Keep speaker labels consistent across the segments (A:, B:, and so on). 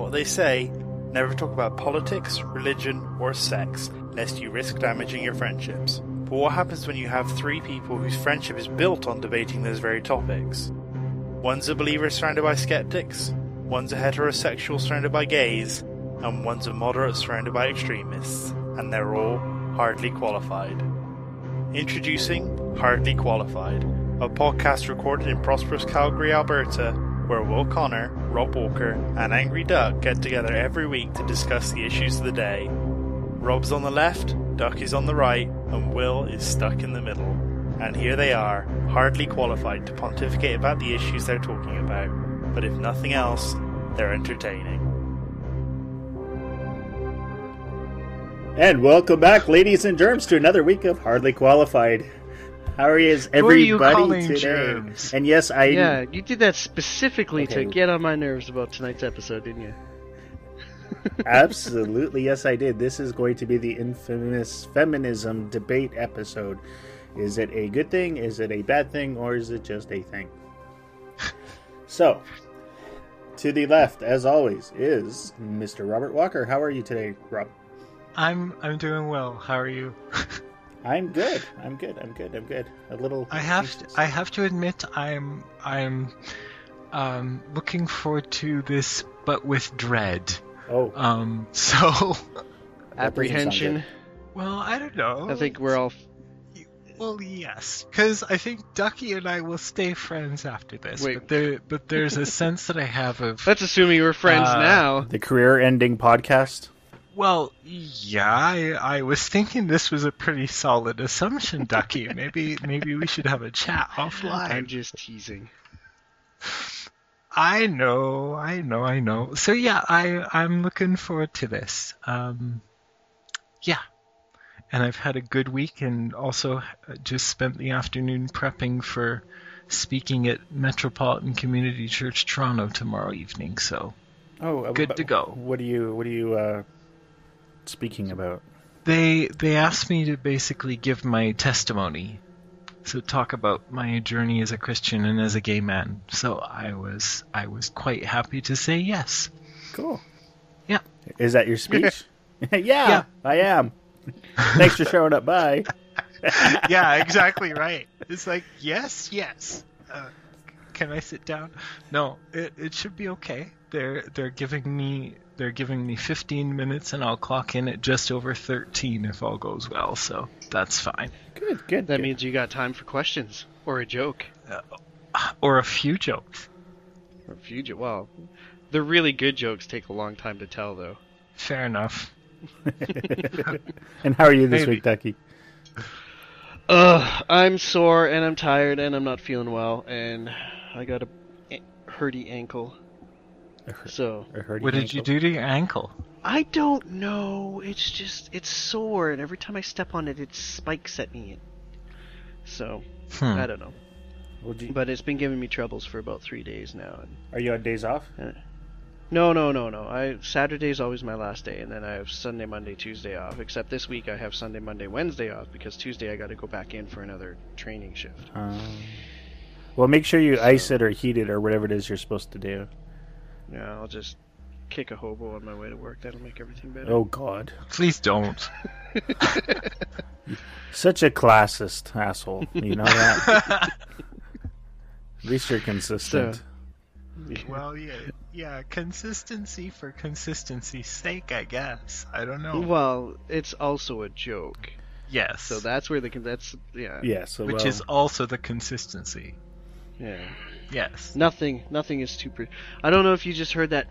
A: what they say, never talk about politics, religion, or sex, lest you risk damaging your friendships. But what happens when you have three people whose friendship is built on debating those very topics? One's a believer surrounded by skeptics, one's a heterosexual surrounded by gays, and one's a moderate surrounded by extremists, and they're all hardly qualified. Introducing Hardly Qualified, a podcast recorded in prosperous Calgary, Alberta, where Will Connor, Rob Walker, and Angry Duck get together every week to discuss the issues of the day. Rob's on the left, Ducky's on the right, and Will is stuck in the middle. And here they are, hardly qualified to pontificate about the issues they're talking about. But if nothing else, they're entertaining.
B: And welcome back, ladies and germs, to another week of Hardly Qualified. How is everybody today?
C: Germs?
B: And yes,
D: Yeah, you did that specifically to get on my nerves about tonight's episode, didn't you?
B: Absolutely, yes, I did. This is going to be the infamous feminism debate episode. Is it a good thing? Is it a bad thing? Or is it just a thing? So, to the left, as always, is Mr. Robert Walker. How are you today, Rob?
C: I'm doing well. How are you?
B: I'm good. I'm good. A little.
C: I have to admit, I'm looking forward to this, but with dread.
B: Oh.
C: So.
D: Apprehension.
C: Well, I don't know.
D: I think we're all.
C: Well, yes, because I think Ducky and I will stay friends after this.
D: Wait.
C: But there's a sense that I have of.
D: Let's assume we're friends now.
B: The career-ending podcast.
C: Well, yeah, I was thinking this was a pretty solid assumption, Ducky. Maybe we should have a chat offline.
D: I'm just teasing.
C: I know. So yeah, I'm looking forward to this. Yeah. And I've had a good week and also just spent the afternoon prepping for speaking at Metropolitan Community Church Toronto tomorrow evening, so good to go.
B: What are you speaking about?
C: They asked me to basically give my testimony, so talk about my journey as a Christian and as a gay man. So I was quite happy to say yes.
B: Cool.
C: Yeah.
B: Is that your speech? Yeah, I am. Thanks for showing up. Bye.
C: Yeah, exactly right. It's like yes. Can I sit down? No, it should be okay. They're giving me 15 minutes, and I'll clock in at just over 13 if all goes well. So that's fine.
B: Good.
D: That means you got time for questions or a joke,
C: or a few jokes.
D: Well, the really good jokes take a long time to tell, though.
C: Fair enough.
B: And how are you this week, Ducky?
D: I'm sore and I'm tired and I'm not feeling well and I got a hurty ankle.
C: What did you do to your ankle?
D: I don't know. It's sore and every time I step on it, it spikes at me. So I don't know. But it's been giving me troubles for about 3 days now.
B: Are you on days off?
D: No. Saturday's always my last day, and then I have Sunday, Monday, Tuesday off. Except this week I have Sunday, Monday, Wednesday off because Tuesday I got to go back in for another training shift.
B: Well, make sure you ice it or heat it or whatever it is you're supposed to do.
D: Yeah, I'll just kick a hobo on my way to work. That'll make everything better.
B: Oh God!
C: Please don't.
B: Such a classist asshole. You know that. At least you're consistent.
C: Well, yeah, consistency for consistency's sake, I guess. I don't know.
D: Well, it's also a joke.
C: Yes.
D: So that's where yeah.
B: Yeah. So
C: which is also the consistency.
D: Yeah.
C: Yes.
D: Nothing is too I don't know if you just heard that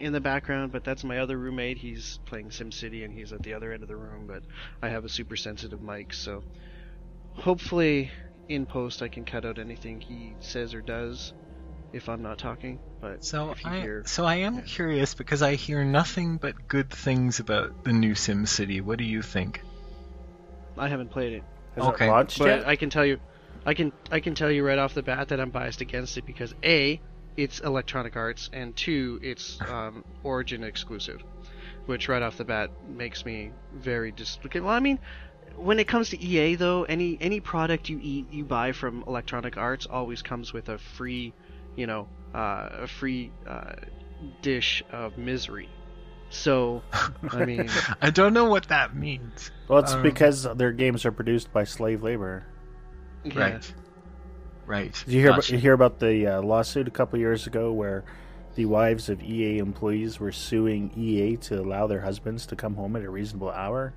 D: in the background, but that's my other roommate. He's playing SimCity and he's at the other end of the room, but I have a super sensitive mic, so hopefully in post I can cut out anything he says or does if I'm not talking. But
C: I am curious because I hear nothing but good things about the new SimCity. What do you think?
D: I haven't played it.
B: Has it launched
D: but
B: yet?
D: I can tell you right off the bat that I'm biased against it because A, it's Electronic Arts, and 2, it's Origin exclusive, which right off the bat makes me very well, I mean, when it comes to EA though, any product you buy from Electronic Arts always comes with a free dish of misery. So, I mean,
C: I don't know what that means.
B: Well, it's because their games are produced by slave labor.
D: yeah.
C: Right.
B: Did you
C: Gotcha.
B: hear about the lawsuit a couple years ago where the wives of EA employees were suing EA to allow their husbands to come home at a reasonable hour?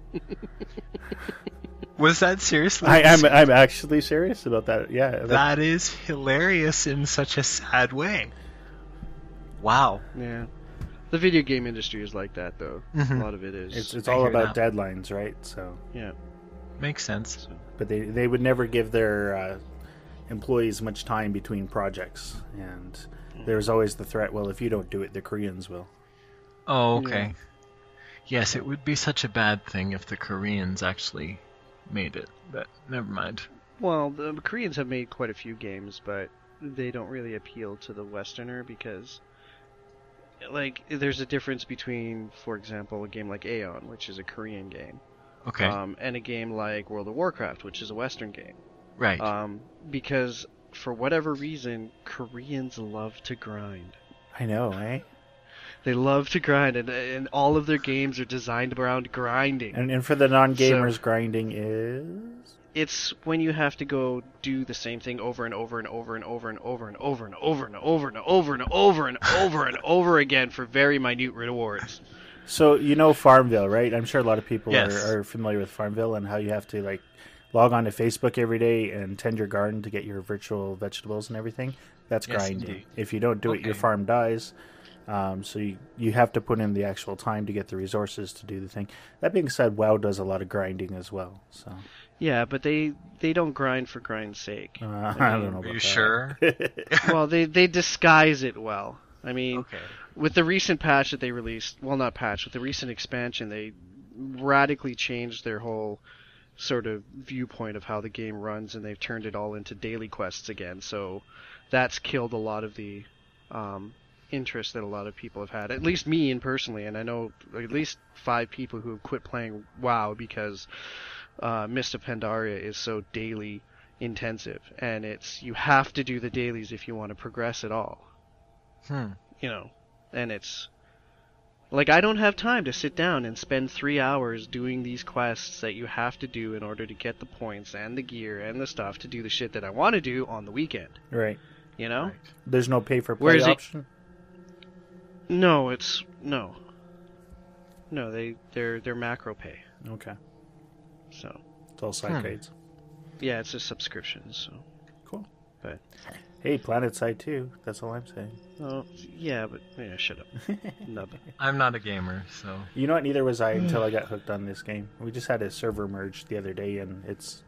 C: Was that seriously?
B: I'm actually serious about that. Yeah,
C: That is hilarious in such a sad way. Wow.
D: Yeah. The video game industry is like that, though.
C: Mhm.
D: A lot of it is.
B: it's
C: I
B: all
C: hear
B: about
C: that.
B: deadlines, right? So,
D: Yeah.
C: Makes sense.
B: but they would never give their employees much time between projects, and there's always the threat. Well, if you don't do it, the Koreans will.
C: Oh, okay. Yes, it would be such a bad thing if the Koreans actually made it, but never mind.
D: Well, the Koreans have made quite a few games, but they don't really appeal to the Westerner because, like, there's a difference between, for example, a game like Aeon, which is a Korean game,
C: Okay.
D: and a game like World of Warcraft, which is a Western game.
C: Right.
D: Because for whatever reason, Koreans love to grind.
B: I know, eh?
D: They love to grind, and all of their games are designed around grinding.
B: And for the non-gamers, grinding is...
D: It's when you have to go do the same thing over and over and over and over and over and over and over and over and over and over and over and over again for very minute rewards.
B: So, you know Farmville, right? I'm sure a lot of people
C: Yes.
B: are familiar with Farmville and how you have to, like, log on to Facebook every day and tend your garden to get your virtual vegetables and everything. That's
C: Yes,
B: grinding.
C: indeed.
B: If you don't do it, your
C: Okay.
B: farm dies. So you have to put in the actual time to get the resources to do the thing. That being said, WoW does a lot of grinding as well. So
D: Yeah, but they don't grind for grind's sake.
B: I don't know about
C: Are you
B: that.
C: sure?
D: Well, they disguise it well. I mean,
C: Okay.
D: with the recent patch that they released, well, not patch, with the recent expansion, they radically changed their whole sort of viewpoint of how the game runs, and they've turned it all into daily quests again. So that's killed a lot of the interest that a lot of people have had. At least me and personally, and I know at least 5 people who have quit playing WoW because Mist of Pandaria is so daily intensive, and you have to do the dailies if you want to progress at all. You know, and it's like I don't have time to sit down and spend 3 hours doing these quests that you have to do in order to get the points and the gear and the stuff to do the shit that I want to do on the weekend.
B: Right.
D: You know?
C: Right.
B: There's no pay for
D: Where
B: play
D: is it-
B: option?
D: No, no, they're macro pay.
B: Okay.
D: So
B: It's all side trades.
D: yeah, it's a subscription. So
B: Cool.
D: but
B: Hey, PlanetSide too. That's all I'm saying.
D: oh yeah, but yeah, shut up. Nub.
C: I'm not a gamer, so
B: You know what? Neither was I until I got hooked on this game. We just had a server merge the other day, and it's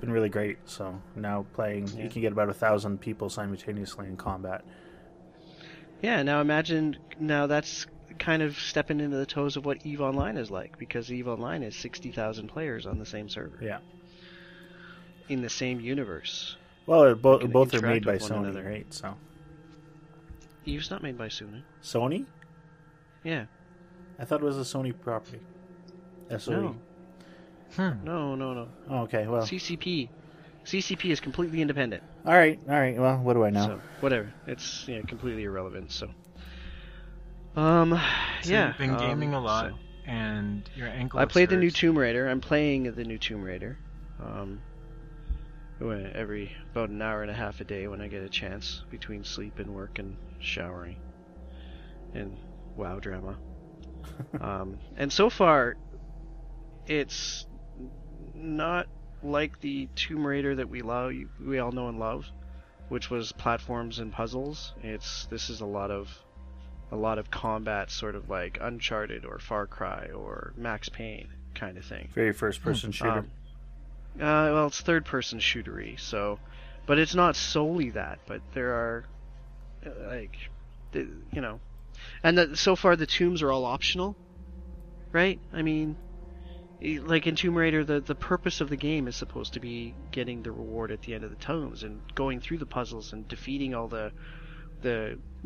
B: been really great. So now playing, you can get about 1,000 people simultaneously in combat.
D: Yeah, now imagine that's kind of stepping into the toes of what EVE Online is like, because EVE Online is 60,000 players on the same server.
B: Yeah.
D: In the same universe.
B: Well,
D: can
B: both are made
D: interact
B: by
D: with one
B: Sony,
D: another.
B: right? So
D: EVE's not made by Sony.
B: Sony?
D: Yeah.
B: I thought it was a Sony property. SOE.
D: No. No.
B: Oh, okay. Well,
D: CCP. CCP is completely independent.
B: all right. Well, what do I know?
D: So, whatever. It's completely irrelevant, so.
C: So
D: Yeah.
C: you've been gaming a lot,
D: so-
C: and your ankle.
D: I played the new
C: hurt.
D: Tomb Raider. I'm playing the new Tomb Raider. Every about an hour and a half a day when I get a chance between sleep and work and showering and WoW drama. And so far, it's not like the Tomb Raider that we all know and love, which was platforms and puzzles. This is a lot of combat, sort of like Uncharted or Far Cry or Max Payne kind of thing.
B: Very first-person shooter.
D: Well, it's third-person shootery, so, but it's not solely that. But there are, and so far the tombs are all optional, right? I mean, like in Tomb Raider, the purpose of the game is supposed to be getting the reward at the end of the tombs and going through the puzzles and defeating all the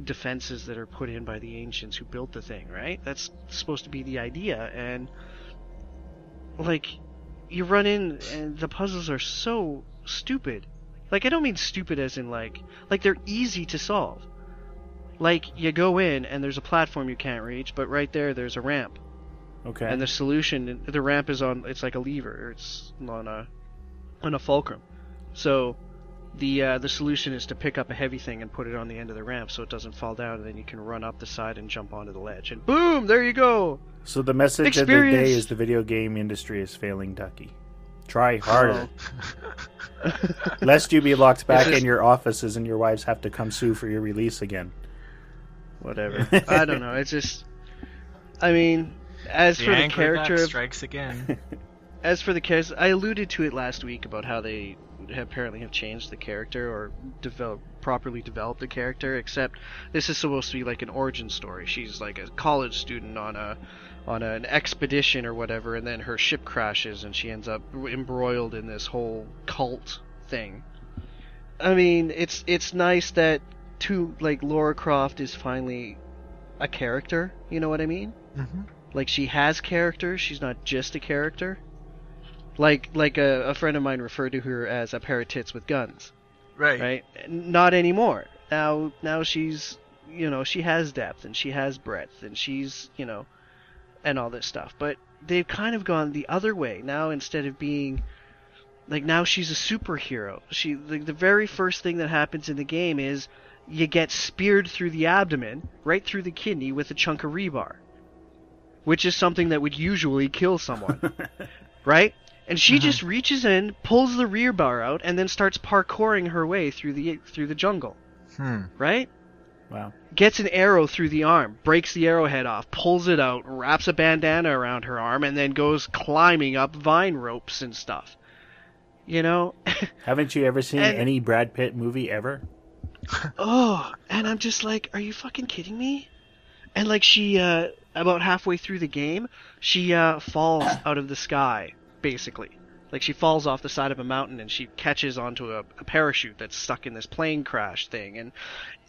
D: defenses that are put in by the ancients who built the thing, right? That's supposed to be the idea, and like you run in and the puzzles are so stupid. Like, I don't mean stupid as in like they're easy to solve. Like, you go in, and there's a platform you can't reach, but right there's a ramp.
B: Okay.
D: And the solution, the ramp is on, it's like a lever, it's on a fulcrum. So, the solution is to pick up a heavy thing and put it on the end of the ramp so it doesn't fall down, and then you can run up the side and jump onto the ledge. And boom, there you go!
B: So the message of the day is the video game industry is failing Ducky. Try harder. Lest you be locked back in your offices and your wives have to come sue for your release again.
D: Whatever. I don't know. It's just... I mean, as for the character...
C: strikes again.
D: As for the character... I alluded to it last week about how they apparently have changed the character or properly developed the character, except this is supposed to be like an origin story. She's like a college student on an expedition or whatever, and then her ship crashes and she ends up embroiled in this whole cult thing. I mean, it's nice that Lara Croft is finally a character, you know what I mean?
C: Mm-hmm.
D: Like, she has character, she's not just a character. Like a friend of mine referred to her as a pair of tits with guns. Right? Not anymore. Now she's, she has depth and she has breadth and she's, and all this stuff. But they've kind of gone the other way. Now, instead of being, now she's a superhero. The very first thing that happens in the game is you get speared through the abdomen, right through the kidney with a chunk of rebar. Which is something that would usually kill someone. Right? And she just reaches in, pulls the rear bar out, and then starts parkouring her way through the jungle. Right?
B: Wow.
D: Gets an arrow through the arm, breaks the arrowhead off, pulls it out, wraps a bandana around her arm, and then goes climbing up vine ropes and stuff.
B: Haven't you ever seen any Brad Pitt movie ever?
D: And I'm just like, are you fucking kidding me? And she, about halfway through the game, she falls out of the sky. Basically, she falls off the side of a mountain and she catches onto a parachute that's stuck in this plane crash thing, and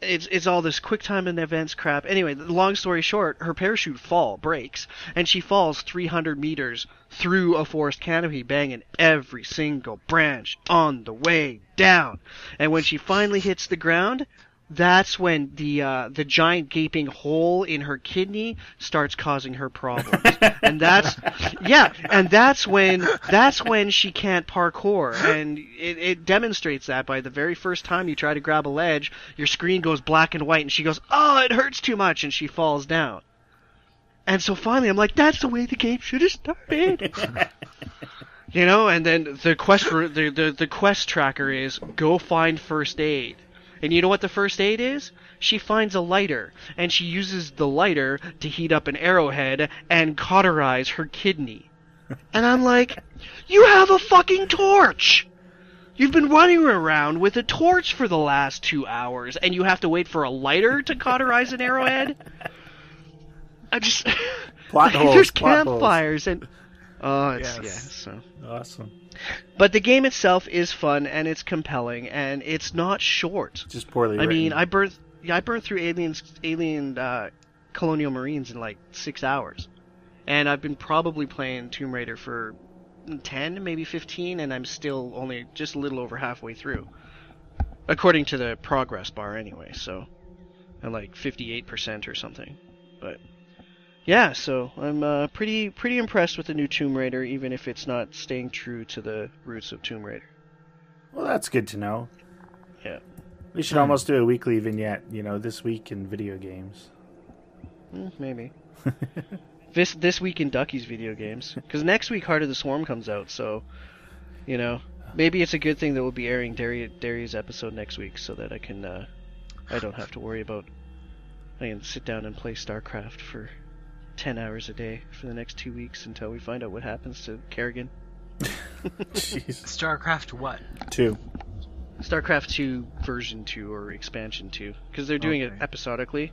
D: it's all this quick time and events crap. Anyway, long story short, her parachute breaks, and she falls 300 meters through a forest canopy, banging every single branch on the way down. And when she finally hits the ground, that's when the giant gaping hole in her kidney starts causing her problems. And that's when she can't parkour. And it demonstrates that by the very first time you try to grab a ledge, your screen goes black and white and she goes, "Oh, it hurts too much," and she falls down. And so finally I'm like, that's the way the game should have started. And then the quest tracker is go find first aid. And you know what the first aid is? She finds a lighter, and she uses the lighter to heat up an arrowhead and cauterize her kidney. And I'm like, you have a fucking torch! You've been running around with a torch for the last 2 hours, and you have to wait for a lighter to cauterize an arrowhead? I just... there's campfires, and... Oh, so...
B: Awesome.
D: But the game itself is fun and it's compelling and it's not short.
B: Just poorly written.
D: I mean, I burned through Alien Colonial Marines in 6 hours, and I've been probably playing Tomb Raider for 10, maybe 15, and I'm still only just a little over halfway through, according to the progress bar anyway. So I'm 58% or something, but. Yeah, so I'm pretty impressed with the new Tomb Raider, even if it's not staying true to the roots of Tomb Raider.
B: Well, that's good to know.
D: Yeah.
B: We should almost do a weekly vignette, this week in video games.
D: Maybe. This week in Ducky's video games. Because next week Heart of the Swarm comes out, so, maybe it's a good thing that we'll be airing Daria's episode next week so that I don't have to worry about, I can sit down and play StarCraft for 10 hours a day for the next 2 weeks until we find out what happens to Kerrigan.
B: Jeez.
C: StarCraft what?
B: 2.
D: StarCraft 2 version 2 or expansion 2, because they're doing it episodically.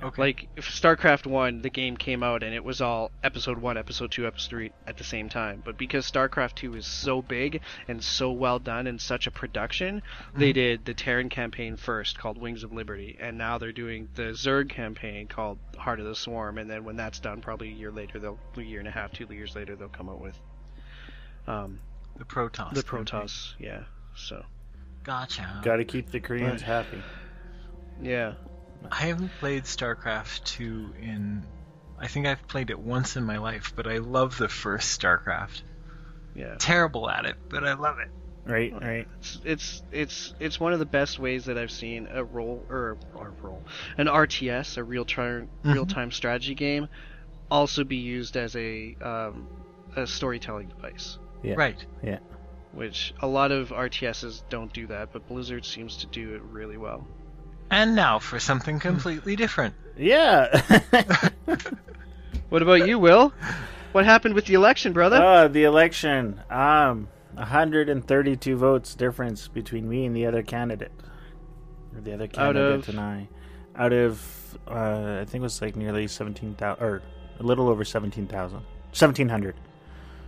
C: Okay.
D: If StarCraft 1, the game came out and it was all episode 1, episode 2, episode 3 at the same time. But because StarCraft 2 is so big and so well done and such a production, they did the Terran campaign first, called Wings of Liberty, and now they're doing the Zerg campaign called Heart of the Swarm, and then when that's done, probably a year and a half, 2 years later, they'll come out with
C: the Protoss.
D: The Protoss, yeah. So.
C: Gotcha.
B: Got to keep the Koreans happy.
D: Yeah.
C: I haven't played StarCraft 2 I think I've played it once in my life, but I love the first StarCraft.
D: Yeah.
C: Terrible at it, but I love it.
B: Right.
D: It's one of the best ways that I've seen an RTS, a real-time strategy game, also be used as a storytelling device.
B: Yeah.
C: Right.
B: Yeah.
D: Which a lot of RTSs don't do that, but Blizzard seems to do it really well.
C: And now for something completely different.
B: Yeah.
D: What about you, Will? What happened with the election, brother?
B: The election. 132 votes difference between me and the other candidate. Or the other candidate and I. Out of, I think it was like nearly 17,000, or a little over 17,000. 1,700.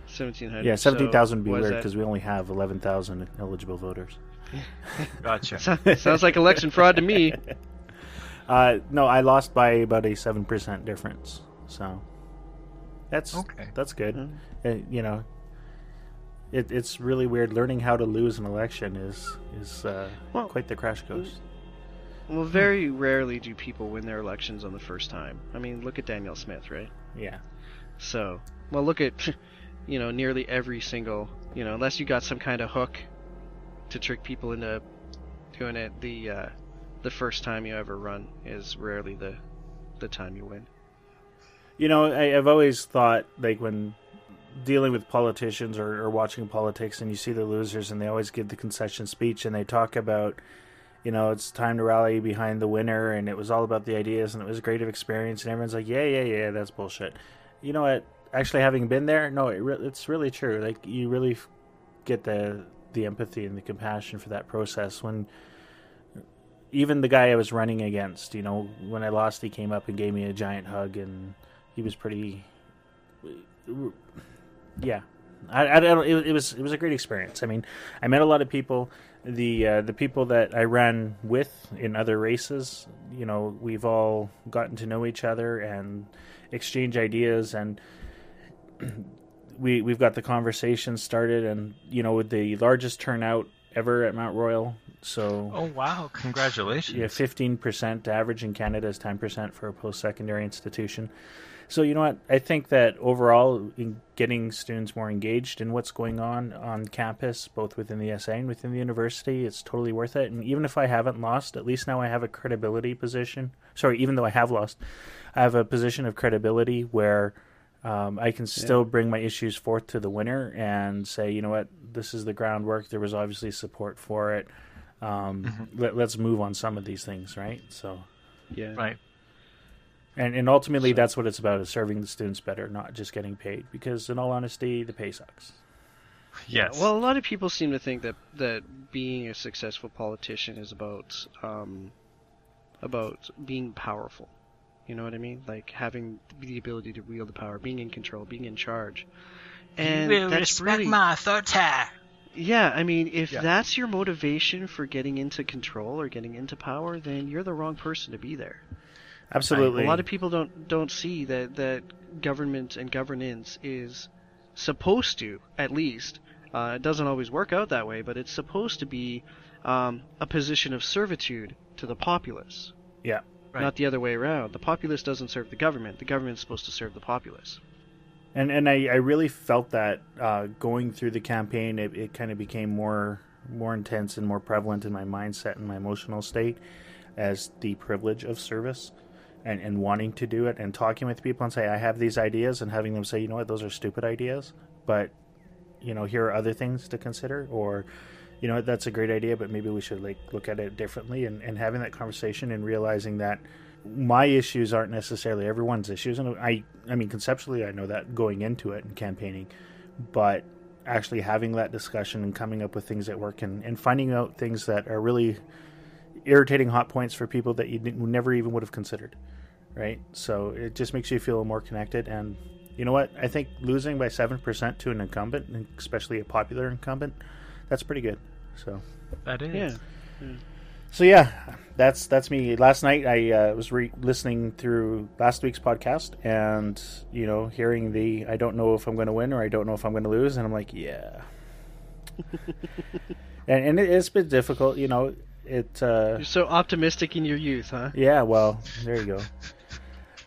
D: 1,700.
B: Yeah, 17,000 would be
D: so
B: weird because we only have 11,000 eligible voters.
C: Gotcha.
D: Sounds like election fraud to me.
B: No, I lost by about a 7% difference. So that's good.
D: Mm-hmm.
B: It's really weird. Learning how to lose an election is quite the crash course.
D: Well, very rarely do people win their elections on the first time. I mean, look at Danielle Smith, right?
B: Yeah.
D: So, well, look at, nearly every single, unless you got some kind of hook to trick people into doing it, the first time you ever run is rarely the time you win.
B: I've always thought, like, when dealing with politicians or watching politics and you see the losers and they always give the concession speech and they talk about, it's time to rally behind the winner and it was all about the ideas and it was a great experience and everyone's like, yeah, that's bullshit. You know what? Actually having been there, no, it's really true. Like, you really get the empathy and the compassion for that process when even the guy I was running against, when I lost, he came up and gave me a giant hug and he was pretty, yeah. I don't. It was a great experience. I mean, I met a lot of people. The people that I ran with in other races, we've all gotten to know each other and exchange ideas, and we've got the conversation started. And with the largest turnout ever at Mount Royal. So.
C: Oh wow! Congratulations.
B: Yeah, 15% average in Canada is 10% for a post-secondary institution. So, you know what? I think that overall, in getting students more engaged in what's going on campus, both within the SA and within the university, it's totally worth it. And even if I haven't lost, at least now I have a credibility position. Sorry, even though I have lost, I have a position of credibility where I can still bring my issues forth to the winner and say, you know what, this is the groundwork. There was obviously support for it. Let's move on some of these things, right? So,
D: yeah,
C: right.
B: And ultimately, that's what it's about, is serving the students better, not just getting paid. Because in all honesty, the pay sucks.
C: Yes.
D: Well, a lot of people seem to think that being a successful politician is about being powerful. You know what I mean? Like having the ability to wield the power, being in control, being in charge. And
C: you will
D: that's
C: respect
D: really
C: my authority.
D: Yeah, I mean, if that's your motivation for getting into control or getting into power, then you're the wrong person to be there.
B: Absolutely.
D: A lot of people don't see that government and governance is supposed to, at least, it doesn't always work out that way, but it's supposed to be a position of servitude to the populace.
B: Yeah.
C: Right.
D: Not the other way around. The populace doesn't serve the government. The government is supposed to serve the populace.
B: And I really felt that going through the campaign, it kind of became more intense and more prevalent in my mindset and my emotional state as the privilege of service. And wanting to do it and talking with people and say, I have these ideas, and having them say, you know what, those are stupid ideas, but, here are other things to consider, or, that's a great idea, but maybe we should look at it differently, and having that conversation and realizing that my issues aren't necessarily everyone's issues. And I mean, conceptually, I know that going into it and campaigning, but actually having that discussion and coming up with things that work and finding out things that are really irritating hot points for people that you never even would have considered, right? So it just makes you feel more connected. And you know what? I think losing by 7% to an incumbent, and especially a popular incumbent, that's pretty good. So
C: that is.
D: Yeah.
B: So yeah, that's me. Last night I was listening through last week's podcast, and hearing the I don't know if I'm going to win or I don't know if I'm going to lose, and I'm like, yeah. and it's been difficult,
D: You're so optimistic in your youth, huh?
B: Yeah, well, there you go.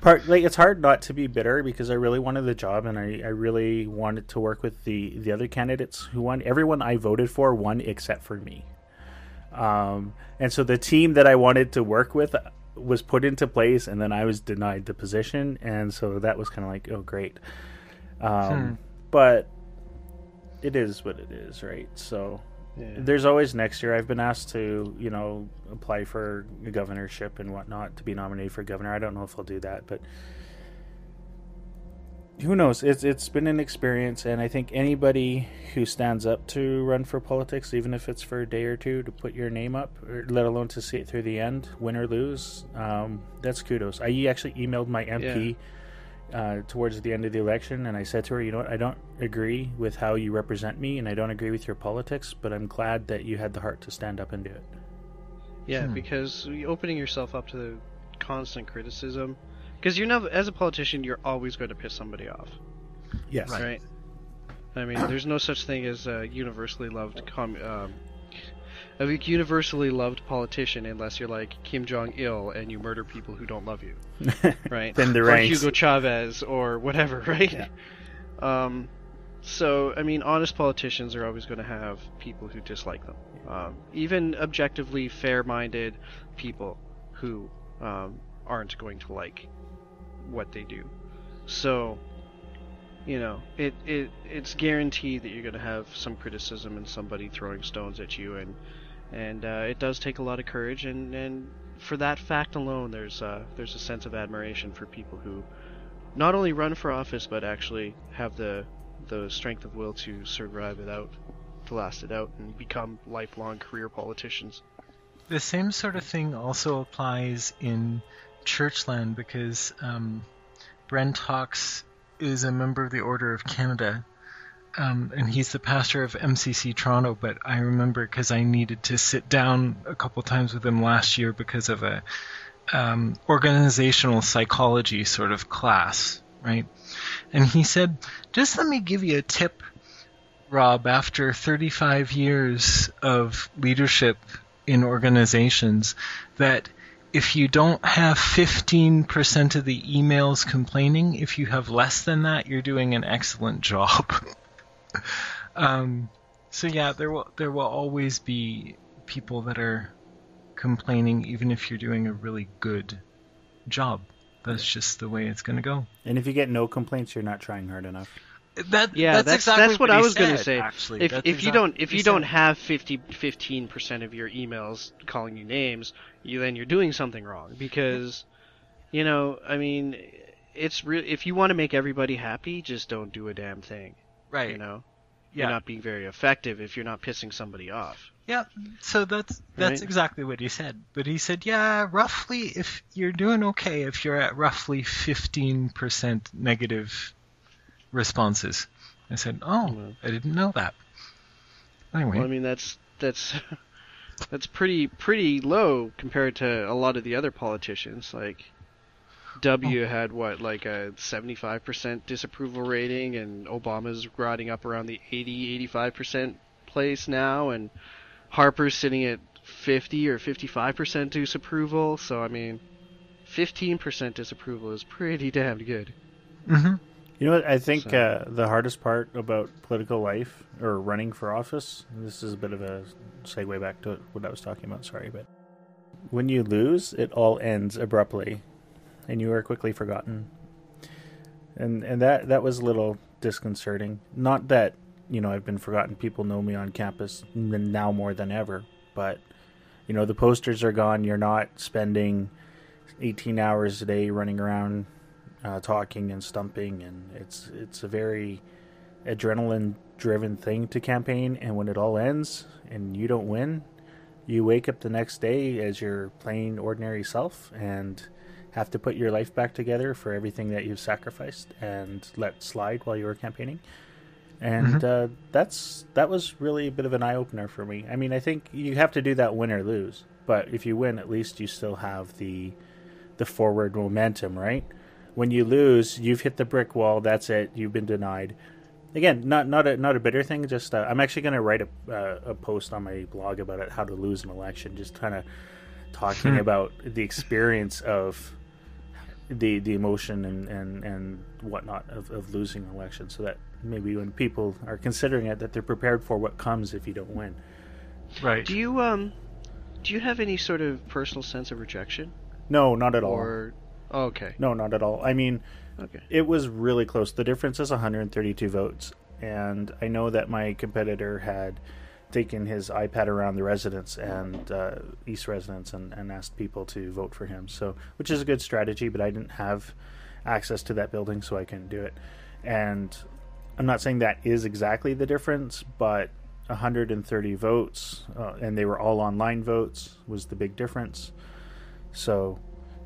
B: It's hard not to be bitter because I really wanted the job and I really wanted to work with the other candidates who won. Everyone I voted for won except for me. And so the team that I wanted to work with was put into place, and then I was denied the position, and so that was kind of like, oh, great. But it is what it is, right? So there's always next year. I've been asked to, apply for a governorship and whatnot, to be nominated for governor. I don't know if I'll do that, but who knows? It's been an experience, and I think anybody who stands up to run for politics, even if it's for a day or two, to put your name up, or let alone to see it through the end, win or lose, that's kudos. I actually emailed my MP towards the end of the election, and I said to her, you know what, I don't agree with how you represent me, and I don't agree with your politics, but I'm glad that you had the heart to stand up and do it.
D: Yeah, because opening yourself up to the constant criticism, because as a politician, you're always going to piss somebody off.
B: Yes.
D: Right? I mean, there's no such thing as a universally loved politician unless you're like Kim Jong-il and you murder people who don't love you. Right?
B: Then the
D: or
B: ranks.
D: Hugo Chavez or whatever, right?
B: Yeah.
D: So, I mean, honest politicians are always going to have people who dislike them. Even objectively fair-minded people who aren't going to like what they do. So, it's guaranteed that you're going to have some criticism and somebody throwing stones at you, and it does take a lot of courage, and for that fact alone, there's a sense of admiration for people who not only run for office but actually have the strength of will to survive it out, to last it out, and become lifelong career politicians.
C: The same sort of thing also applies in Churchland, because Brent Hawkes is a member of the Order of Canada, and he's the pastor of MCC Toronto, but I remember because I needed to sit down a couple times with him last year because of a organizational psychology sort of class, right? And he said, just let me give you a tip, Rob, after 35 years of leadership in organizations, that if you don't have 15% of the emails complaining, if you have less than that, you're doing an excellent job. So yeah, there will always be people that are complaining, even if you're doing a really good job. That's just the way it's going to go.
B: And if you get no complaints, you're not trying hard enough.
C: That's exactly
D: what I was
C: going
D: to say.
C: Actually,
D: if you don't have 15% of your emails calling you names, then you're doing something wrong, because I mean, it's real. If you want to make everybody happy, just don't do a damn thing.
C: Right.
D: You're not being very effective if you're not pissing somebody off.
C: Yeah, so that's
D: Right?
C: exactly what he said. But he said, yeah, roughly, if you're doing okay, if you're at roughly 15% negative responses. I said, oh, I didn't know that. Anyway.
D: Well, I mean, that's pretty low compared to a lot of the other politicians. Like, W had like a 75% disapproval rating, and Obama's riding up around the 85% place now, and Harper's sitting at 50 or 55% disapproval. So I mean, 15% disapproval is pretty damn good.
C: Mm-hmm.
B: You know what? I think the hardest part about political life, or running for office, and this is a bit of a segue back to what I was talking about, sorry, but when you lose, it all ends abruptly, and you are quickly forgotten. And that was a little disconcerting. Not that, I've been forgotten. People know me on campus now more than ever, but, the posters are gone. You're not spending 18 hours a day running around talking and stumping, and it's a very adrenaline-driven thing to campaign, and when it all ends and you don't win, you wake up the next day as your plain, ordinary self and have to put your life back together for everything that you've sacrificed and let slide while you were campaigning. And that was really a bit of an eye-opener for me. I mean, I think you have to do that win or lose, but if you win, at least you still have the forward momentum, right? When you lose, you've hit the brick wall, that's it, you've been denied. Again, not a bitter thing. Just I'm actually going to write a post on my blog about it, how to lose an election. Just kind of talking about the experience of the emotion and whatnot of losing an election, so that maybe when people are considering it, that they're prepared for what comes if you don't win.
C: Right.
D: Do you have any sort of personal sense of rejection?
B: No, not at all.
D: Or okay.
B: No, not at all. I mean,
D: Okay.
B: it was really close. The difference is 132 votes, and I know that my competitor had taken his iPad around the residence and East residents and asked people to vote for him. So, which is a good strategy, but I didn't have access to that building, so I couldn't do it. And I'm not saying that is exactly the difference, but 130 votes, and they were all online votes, was the big difference. So,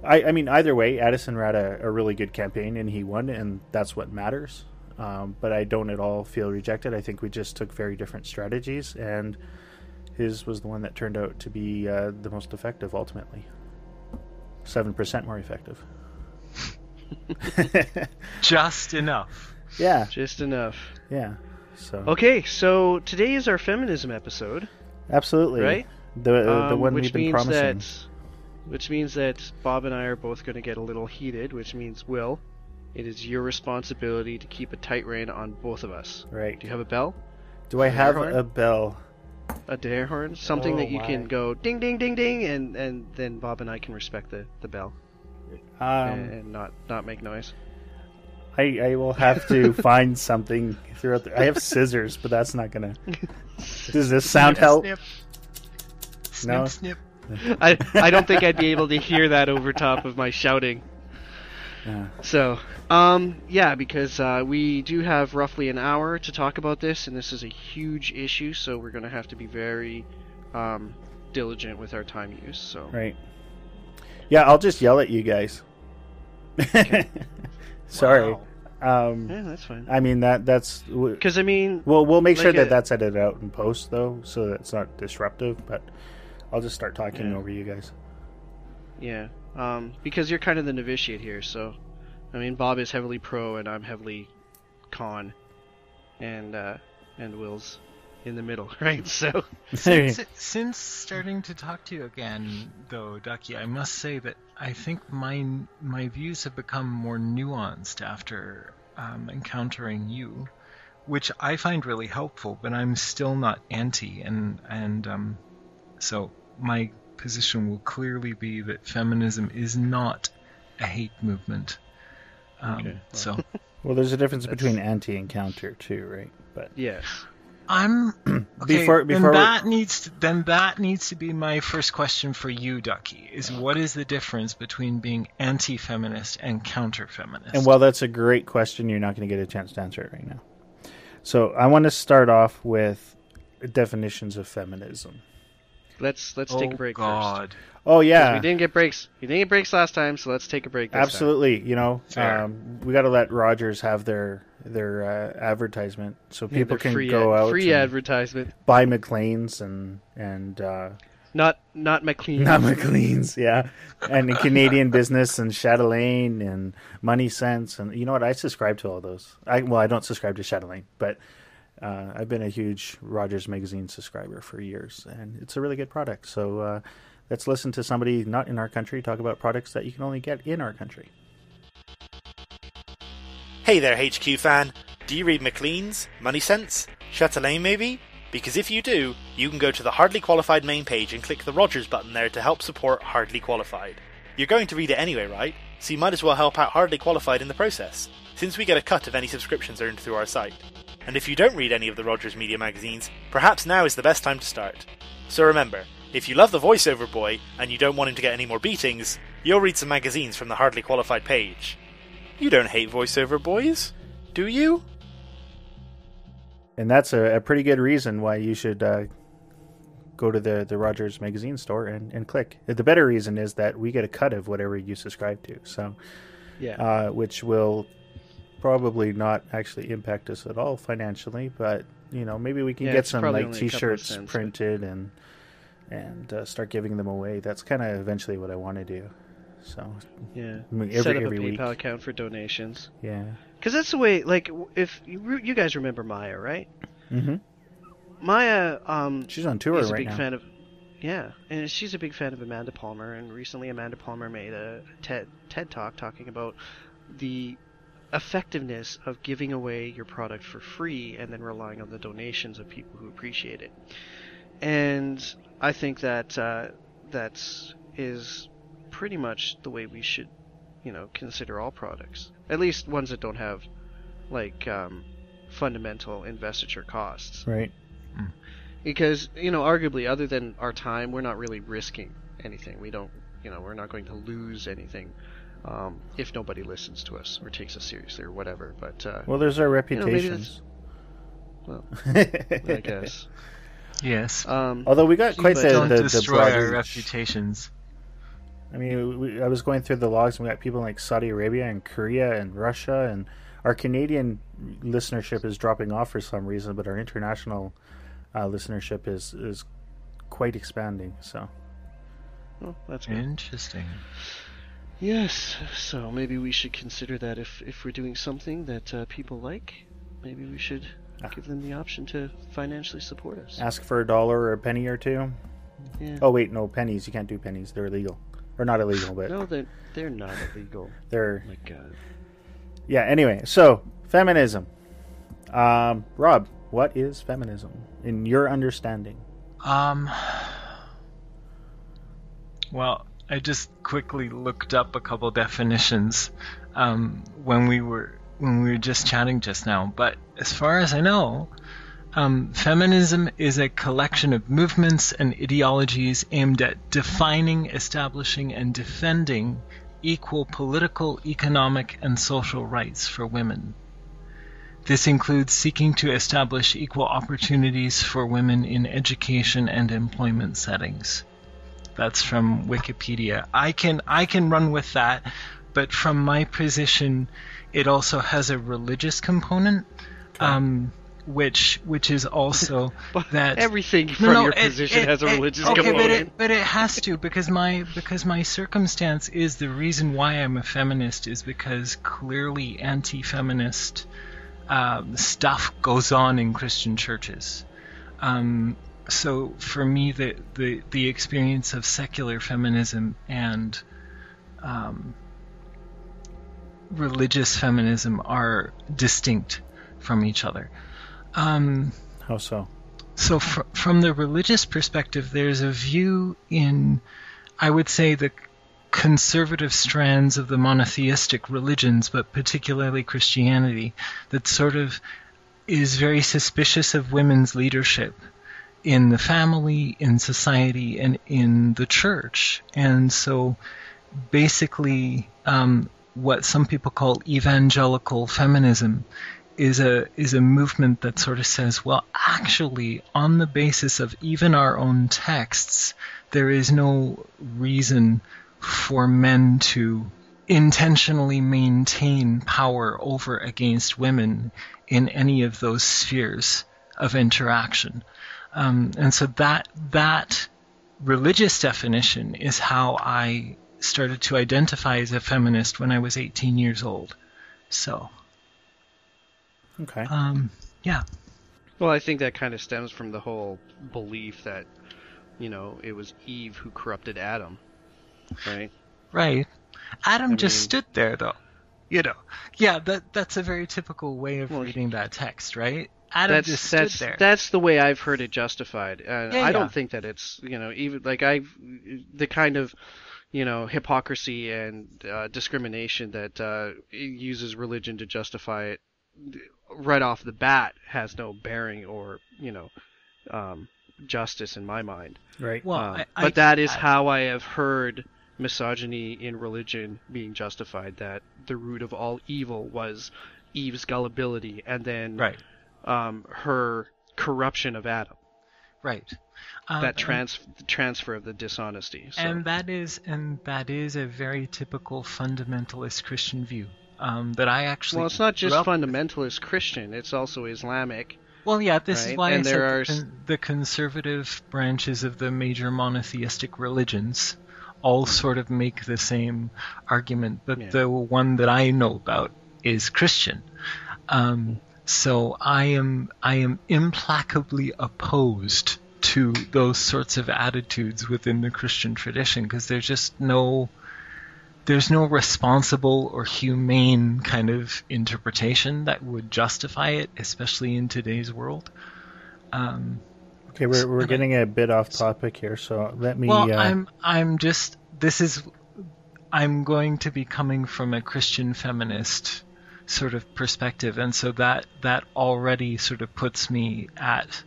B: I mean, either way, Addison ran a really good campaign, and he won, and that's what matters. But I don't at all feel rejected. I think we just took very different strategies, and his was the one that turned out to be the most effective, ultimately. 7% more effective.
C: Just enough.
B: Yeah.
D: Just enough.
B: Yeah. So.
D: Okay, so today is our feminism episode.
B: Absolutely.
D: Right?
B: The one we've been promising.
D: Which means that Bob and I are both going to get a little heated, which means, Will, it is your responsibility to keep a tight rein on both of us.
B: Right.
D: Do you have a bell?
B: Do I have
D: horn?
B: a bell?
D: A air horn? Something that you
B: my.
D: can go ding, ding, ding, ding, and then Bob and I can respect the bell and not make noise.
B: I will have to find something throughout I have scissors, but that's not going to... Does this sound help?
C: Snip.
B: No?
C: Snip.
D: I don't think I'd be able to hear that over top of my shouting.
B: Yeah.
D: So, because we do have roughly an hour to talk about this, and this is a huge issue, so we're going to have to be very diligent with our time use. So.
B: Right. Yeah, I'll just yell at you guys.
D: Okay.
B: Sorry.
C: Wow.
D: Yeah, that's fine.
B: I mean, that's...
D: Because, I mean...
B: We'll make sure
D: like
B: that that's edited out in post, though, so that it's not disruptive, but I'll just start talking over you guys.
D: Yeah. Because you're kind of the novitiate here, so... I mean, Bob is heavily pro, and I'm heavily con. And Will's in the middle, right? So...
C: Since starting to talk to you again, though, Ducky, I must say that I think my views have become more nuanced after encountering you, which I find really helpful, but I'm still not anti, and so my position will clearly be that feminism is not a hate movement.
D: Okay,
C: So...
B: Well, there's a difference between anti and counter, too, right? But
D: Yes.
C: I'm okay.
B: Before
C: that needs to be my first question for you, Ducky. Is what is the difference between being anti-feminist and counter-feminist?
B: And while that's a great question, you're not going to get a chance to answer it right now. So I want to start off with definitions of feminism.
D: Let's take a break first.
B: Oh yeah,
D: We didn't get breaks. We didn't get breaks last time, so let's take a break this
B: absolutely. You know,
C: Fair.
B: we got to let Rogers have their advertisement, so
D: time.
B: people
D: The
B: can go out
D: free
B: and
D: advertisement.
B: buy McLean's and
D: Not McLean.
B: not McLean's, yeah, and in Canadian Business and Chatelaine and Money Sense, and you know what? I subscribe to all those. I don't subscribe to Chatelaine, but I've been a huge Rogers Magazine subscriber for years, and it's a really good product. So let's listen to somebody not in our country talk about products that you can only get in our country.
A: Hey there, HQ fan. Do you read Maclean's, Money Sense, Chatelaine maybe? Because if you do, you can go to the Hardly Qualified main page and click the Rogers button there to help support Hardly Qualified. You're going to read it anyway, right? So you might as well help out Hardly Qualified in the process, since we get a cut of any subscriptions earned through our site. And if you don't read any of the Rogers Media magazines, perhaps now is the best time to start. So remember, if you love the voiceover boy and you don't want him to get any more beatings, you'll read some magazines from the Hardly Qualified page. You don't hate voiceover boys, do you?
B: And that's a pretty good reason why you should go to the Rogers Magazine store and click. The better reason is that we get a cut of whatever you subscribe to, so
D: Yeah.
B: which will probably not actually impact us at all financially, but you know, maybe we can get
D: it's
B: some
D: probably
B: like
D: only a couple of
B: T-shirts
D: cents, but-
B: printed and start giving them away. That's kind of eventually what I want to do. So
D: Yeah.
B: I mean,
D: Set up
B: every
D: a
B: week.
D: PayPal account for donations.
B: Yeah.
D: Because that's the way, like, if you guys remember Maya, right?
B: Mm-hmm.
D: Maya,
B: she's on tour
D: is a
B: right
D: big
B: now.
D: fan of, yeah, and she's a big fan of Amanda Palmer, and recently Amanda Palmer made a TED Talk talking about the effectiveness of giving away your product for free and then relying on the donations of people who appreciate it. And I think that that is pretty much the way we should, consider all products. At least ones that don't have, like, fundamental investiture costs.
B: Right.
D: Because, arguably, other than our time, we're not really risking anything. We don't, we're not going to lose anything if nobody listens to us or takes us seriously or whatever. But
B: well, there's our reputations.
D: I guess.
C: Yes.
B: Although we got quite
C: don't
B: the
C: destroy
B: broad
C: our
B: reach.
C: reputations.
B: I mean, I was going through the logs, and we got people in, like, Saudi Arabia and Korea and Russia, and our Canadian listenership is dropping off for some reason, but our international listenership is quite expanding. So,
D: Oh, that's good.
C: Interesting.
D: Yes, so maybe we should consider that if we're doing something that people like, maybe we should give them the option to financially support us.
B: ask for $1 or a penny or two.
D: Yeah.
B: Oh wait, no, pennies. You can't do pennies. They're illegal, or not illegal, but
D: No, they're not illegal.
B: they're
D: Oh my God.
B: yeah. Anyway, so feminism. Rob, what is feminism in your understanding?
C: Well, I just quickly looked up a couple definitions when we were just chatting just now. But as far as I know, feminism is a collection of movements and ideologies aimed at defining, establishing, and defending equal political, economic, and social rights for women. This includes seeking to establish equal opportunities for women in education and employment settings. That's from Wikipedia. I can run with that, but from my position, it also has a religious component, which is also that
D: everything from your position has a religious component.
C: But it has to, because my circumstance is the reason why I'm a feminist is because clearly anti-feminist stuff goes on in Christian churches. So for me, the experience of secular feminism and religious feminism are distinct from each other.
B: How so?
C: So from the religious perspective, there's a view in, I would say, the conservative strands of the monotheistic religions, but particularly Christianity, that sort of is very suspicious of women's leadership in the family, in society, and in the church. And so basically what some people call evangelical feminism is a movement that sort of says, well, actually, on the basis of even our own texts, there is no reason for men to intentionally maintain power over against women in any of those spheres of interaction. And so that religious definition is how I started to identify as a feminist when I was 18 years old. So,
B: Okay.
C: yeah.
D: Well, I think that kind of stems from the whole belief that, it was Eve who corrupted Adam, right?
C: Right. Adam just
D: mean-
C: stood there, though. Yeah, that's a very typical way of
D: Well,
C: reading that text, right? Adam just stood there.
D: That's the way I've heard it justified.
C: Yeah,
D: I don't think that it's, even like the kind of, hypocrisy and discrimination that uses religion to justify it right off the bat has no bearing or, justice in my mind.
B: Right.
C: Well,
D: But that is how I have heard misogyny in religion being justified, that the root of all evil was Eve's gullibility and then
C: right.
D: Her corruption of Adam.
C: Right.
D: That transfer of the dishonesty. So.
C: And that is a very typical fundamentalist Christian view that I actually.
D: Well, it's not just
C: grew up
D: fundamentalist Christian; it's also Islamic.
C: Well, yeah, this is why
D: And
C: I
D: there
C: said the conservative branches of the major monotheistic religions all sort of make the same argument, but
D: Yeah.
C: the one that I know about is Christian. So I am implacably opposed to those sorts of attitudes within the Christian tradition, because there's no responsible or humane kind of interpretation that would justify it, especially in today's world.
B: Okay, we're getting a bit off topic here, so let me.
C: Well, I'm going to be coming from a Christian feminist sort of perspective, and so that already sort of puts me at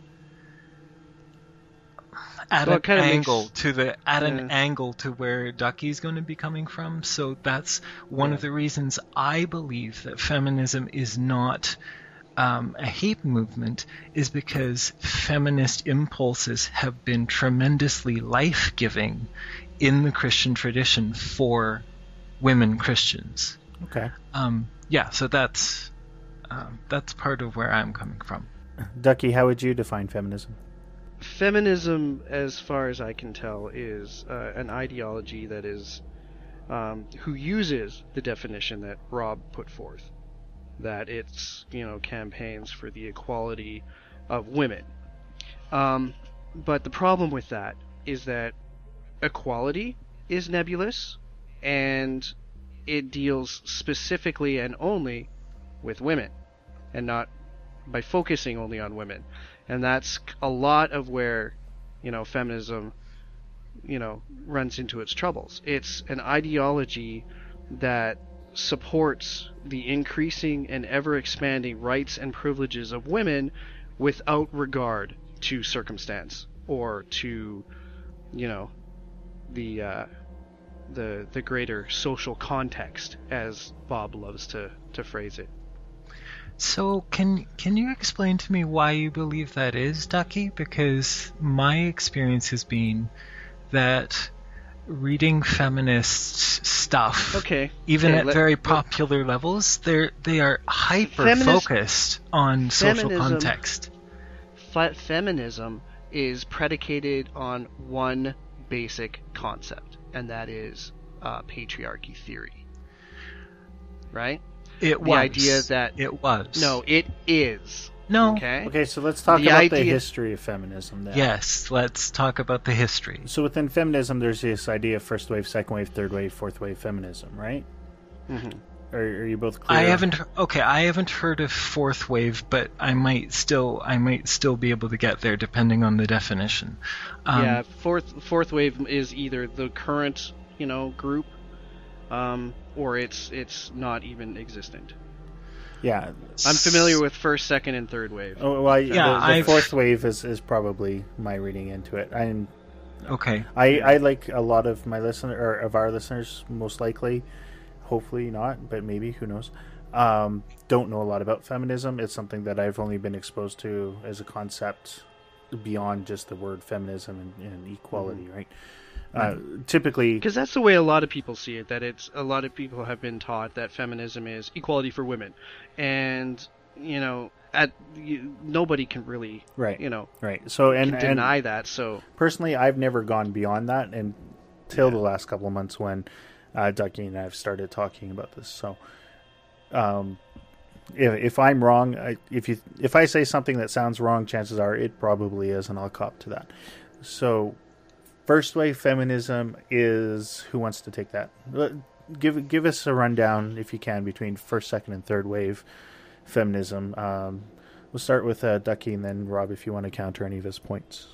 C: an angle to where Ducky's going to be coming from. So that's one of the reasons I believe that feminism is not a hate movement, is because feminist impulses have been tremendously life-giving in the Christian tradition for women Christians.
B: Okay.
C: So that's part of where I'm coming from.
B: Ducky, how would you define feminism?
D: Feminism, as far as I can tell, is an ideology that is who uses the definition that Rob put forth, that it's campaigns for the equality of women. But the problem with that is that equality is nebulous, and it deals specifically and only with women, and not by focusing only on women. And that's a lot of where, feminism, runs into its troubles. It's an ideology that supports the increasing and ever-expanding rights and privileges of women without regard to circumstance or to, the greater social context, as Bob loves to phrase it.
C: So can you explain to me why you believe that is, Ducky? Because my experience has been that reading feminist stuff, even at very popular levels, they are hyper focused on social context.
D: Feminism is predicated on one basic concept, and that is patriarchy theory. Right?
C: It was.
D: The idea that...
C: It was.
D: No, it is.
C: No.
B: Okay, so let's talk about the history of feminism then.
C: Yes, let's talk about the history.
B: So within feminism, there's this idea of first wave, second wave, third wave, fourth wave feminism, right?
D: Mm-hmm.
B: Are you both clear?
C: I haven't heard of fourth wave, but I might still be able to get there depending on the definition.
D: Fourth wave is either the current, group, or it's not even existent.
B: Yeah,
D: I'm familiar with first, second, and third wave.
B: Oh well, the fourth wave is probably my reading into it. I like a lot of my our listeners, most likely, hopefully not, but maybe, who knows, don't know a lot about feminism. It's something that I've only been exposed to as a concept beyond just the word feminism and equality, right? Typically,
D: because that's the way a lot of people see it. That it's a lot of people have been taught that feminism is equality for women, and nobody can really
B: right. So and
D: deny that. So
B: personally, I've never gone beyond that until the last couple of months when Ducky and I have started talking about this. So, if I'm wrong, if I say something that sounds wrong, chances are it probably is, and I'll cop to that. So. First wave feminism is, who wants to take that? Give us a rundown, if you can, between first, second, and third wave feminism. We'll start with Ducky, and then Rob, if you want to counter any of his points.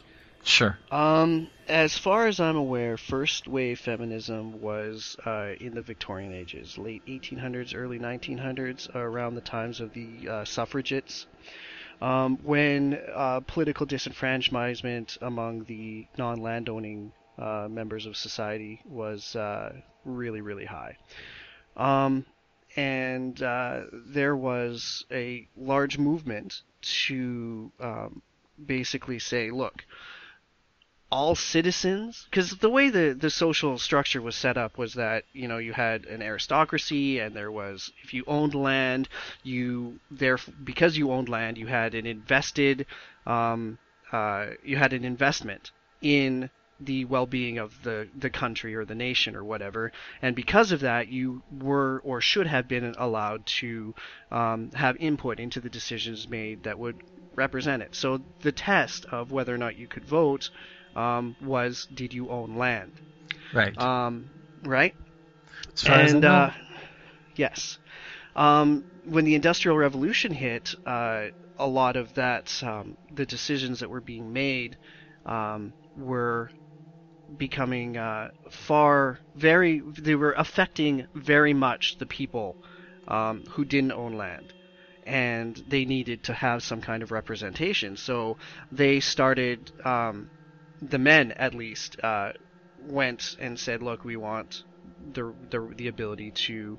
C: Sure.
D: As far as I'm aware, first wave feminism was in the Victorian ages, late 1800s, early 1900s, around the times of the suffragettes. When political disenfranchisement among the non-landowning members of society was really, really high. And there was a large movement to basically say, look, all citizens, because the way the social structure was set up was that, you had an aristocracy, and there was, if you owned land, because you owned land, you had an investment in the well-being of the country or the nation or whatever, and because of that, you were or should have been allowed to have input into the decisions made that would represent it. So the test of whether or not you could vote was, did you own land?
C: Right.
D: Right?
C: As far as I know.
D: Yes. When the Industrial Revolution hit, a lot of that, the decisions that were being made were becoming they were affecting very much the people who didn't own land, and they needed to have some kind of representation. So they started, the men at least, went and said, look, we want the ability to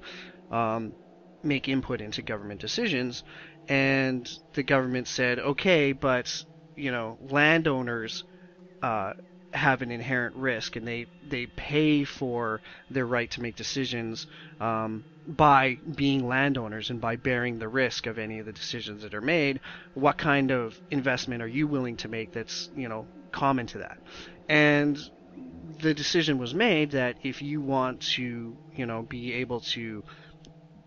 D: make input into government decisions. And the government said, okay, but landowners have an inherent risk, and they pay for their right to make decisions by being landowners and by bearing the risk of any of the decisions that are made. What kind of investment are you willing to make that's common to that? And the decision was made that if you want to be able to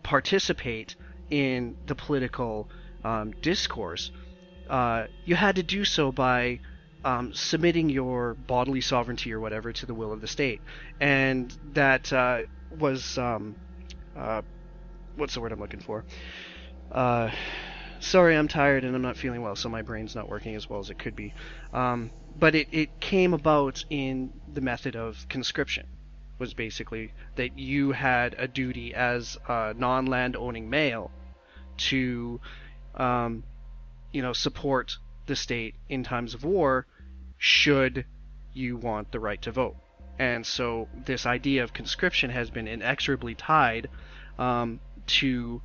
D: participate in the political discourse, you had to do so by submitting your bodily sovereignty or whatever to the will of the state. And that was what's the word I'm looking for? Sorry, I'm tired and I'm not feeling well, so my brain's not working as well as it could be. But it came about in the method of conscription. Was basically that you had a duty as a non-land owning male to support the state in times of war should you want the right to vote. And so this idea of conscription has been inexorably tied to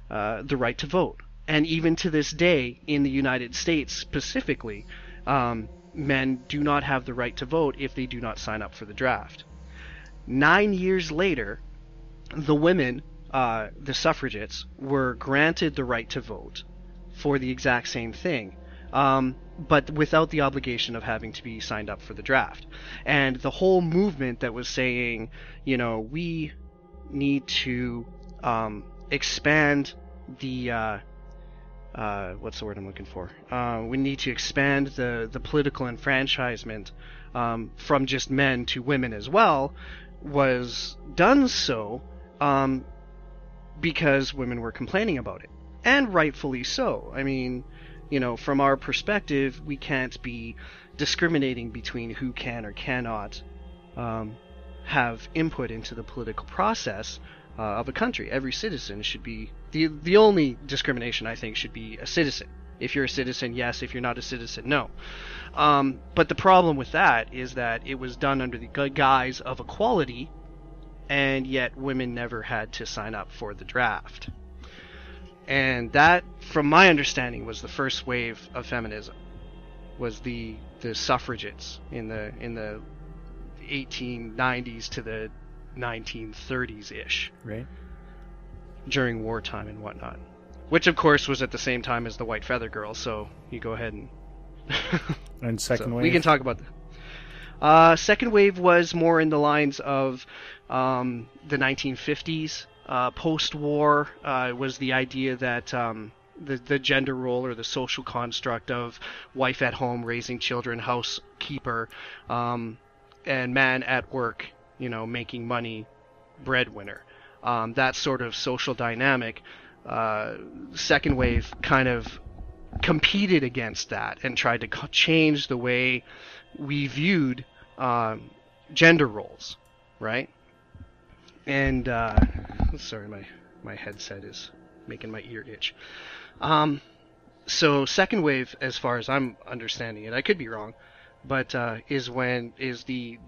D: the right to vote. And even to this day, in the United States specifically, men do not have the right to vote if they do not sign up for the draft. 9 years later, the women, the suffragettes, were granted the right to vote for the exact same thing, but without the obligation of having to be signed up for the draft. And the whole movement that was saying, we need to expand the what's the word I'm looking for? We need to expand the political enfranchisement from just men to women as well, was done so because women were complaining about it. And rightfully so. I mean, from our perspective, we can't be discriminating between who can or cannot have input into the political process of a country. Every citizen should be... The only discrimination, I think, should be a citizen. If you're a citizen, yes. If you're not a citizen, no. But the problem with that is that it was done under the guise of equality, and yet women never had to sign up for the draft. And that, from my understanding, was the first wave of feminism. Was the suffragettes in the 1890s to the 1930s-ish.
B: Right.
D: During wartime and whatnot. Which, of course, was at the same time as the White Feather Girl, so you go ahead and...
B: And second wave?
D: We can talk about that. Second wave was more in the lines of the 1950s. Post-war was the idea that the gender role or the social construct of wife at home raising children, housekeeper, and man at work, making money, breadwinner. That sort of social dynamic, second wave kind of competed against that and tried to change the way we viewed gender roles, right? And sorry, my headset is making my ear itch. So second wave, as far as I'm understanding it, I could be wrong, but is the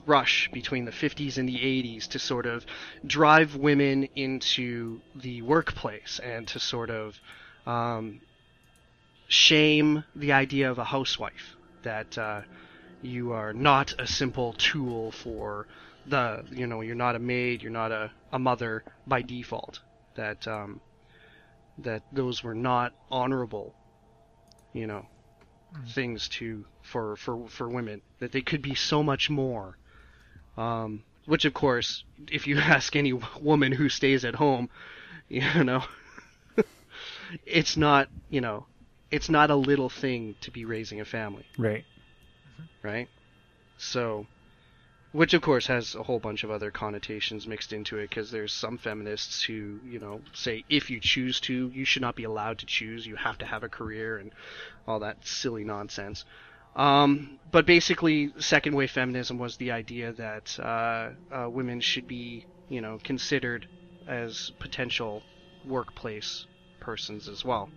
D: rush between the 50s and the 80s to sort of drive women into the workplace and to sort of shame the idea of a housewife, that you are not a simple tool for you're not a maid, you're not a mother by default, that those were not honorable, things for women, that they could be so much more. Which, of course, if you ask any woman who stays at home, it's not a little thing to be raising a family.
B: Right.
D: Right? So, which, of course, has a whole bunch of other connotations mixed into it, because there's some feminists who, say if you choose to, you should not be allowed to choose, you have to have a career, and all that silly nonsense. But basically, second wave feminism was the idea that women should be, considered as potential workplace persons as well.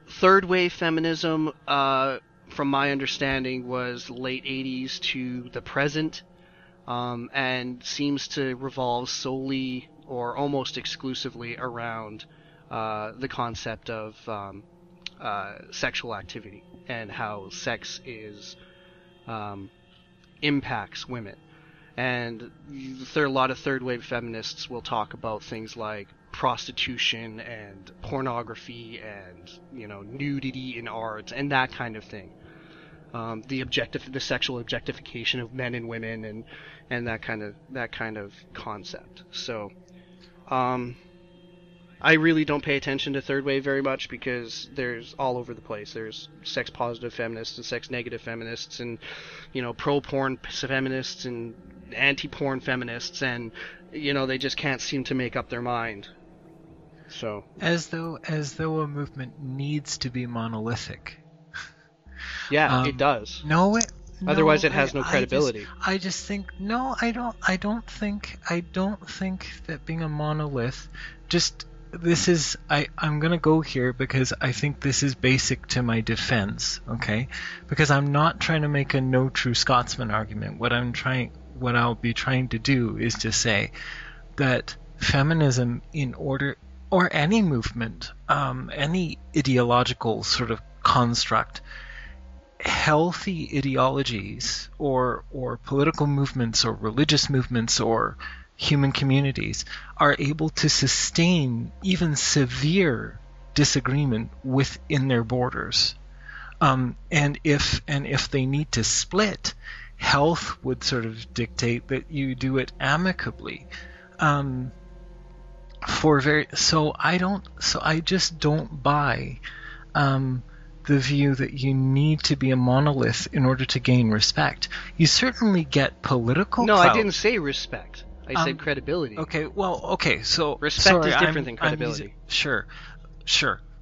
D: Third wave feminism, from my understanding, was late 80s to the present, and seems to revolve solely or almost exclusively around the concept of sexual activity and how sex impacts women. And a lot of third wave feminists will talk about things like prostitution and pornography and nudity in art and that kind of thing. The sexual objectification of men and women and that kind of concept. So I really don't pay attention to third wave very much, because there's all over the place. There's sex positive feminists and sex negative feminists, and pro porn feminists and anti porn feminists, and they just can't seem to make up their mind. So
C: as though a movement needs to be monolithic.
D: Yeah, it does.
C: No,
D: otherwise it has no credibility.
C: I just think no. I don't think that being a monolith just. This is I'm gonna go here because I think this is basic to my defense, okay? Because I'm not trying to make a no true Scotsman argument. What I'll be trying to do is to say that feminism, or any movement, any ideological sort of construct, healthy ideologies or political movements or religious movements or human communities are able to sustain even severe disagreement within their borders. And if they need to split, health would sort of dictate that you do it amicably. So I just don't buy the view that you need to be a monolith in order to gain respect. You certainly get political clout.
D: I didn't say respect. I said credibility.
C: Okay, so
D: respect is different than credibility.
C: Sure,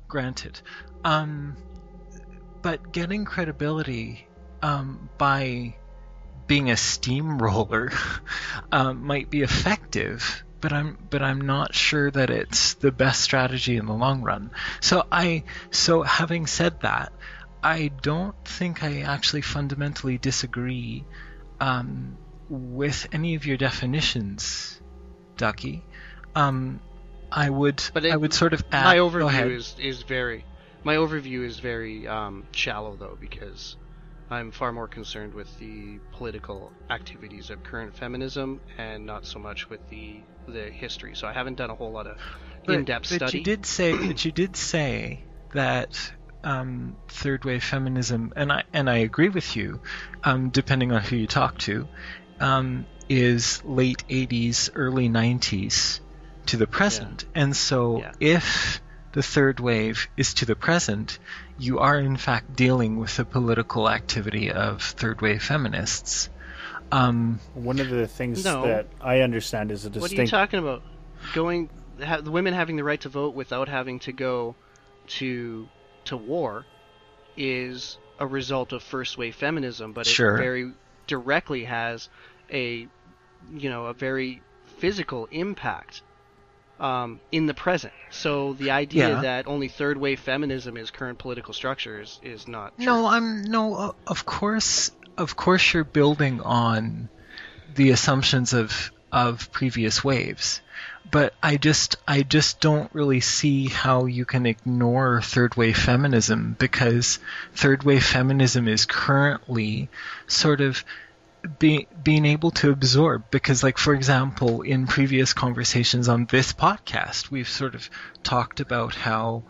C: granted. But getting credibility by being a steamroller might be effective, but I'm not sure that it's the best strategy in the long run. So having said that, I don't think I actually fundamentally disagree with any of your definitions, Ducky. I would sort of add.
D: My overview is very shallow, though, because I'm far more concerned with the political activities of current feminism and not so much with the history. So I haven't done a whole lot of in-depth study.
C: But you did say that third wave feminism, and I agree with you, depending on who you talk to, is late 80s, early 90s to the present. Yeah. And so if the third wave is to the present, you are in fact dealing with the political activity of third wave feminists.
B: One of the things that I understand is a distinct...
D: What are you talking about? The women having the right to vote without having to go to war is a result of first wave feminism, but it very directly has a very physical impact in the present. So the idea that only third wave feminism is current political structures is not true.
C: Of course you're building on the assumptions of previous waves. But I just don't really see how you can ignore third wave feminism, because third wave feminism is currently sort of being able to absorb, because, like, for example, in previous conversations on this podcast, we've sort of talked about how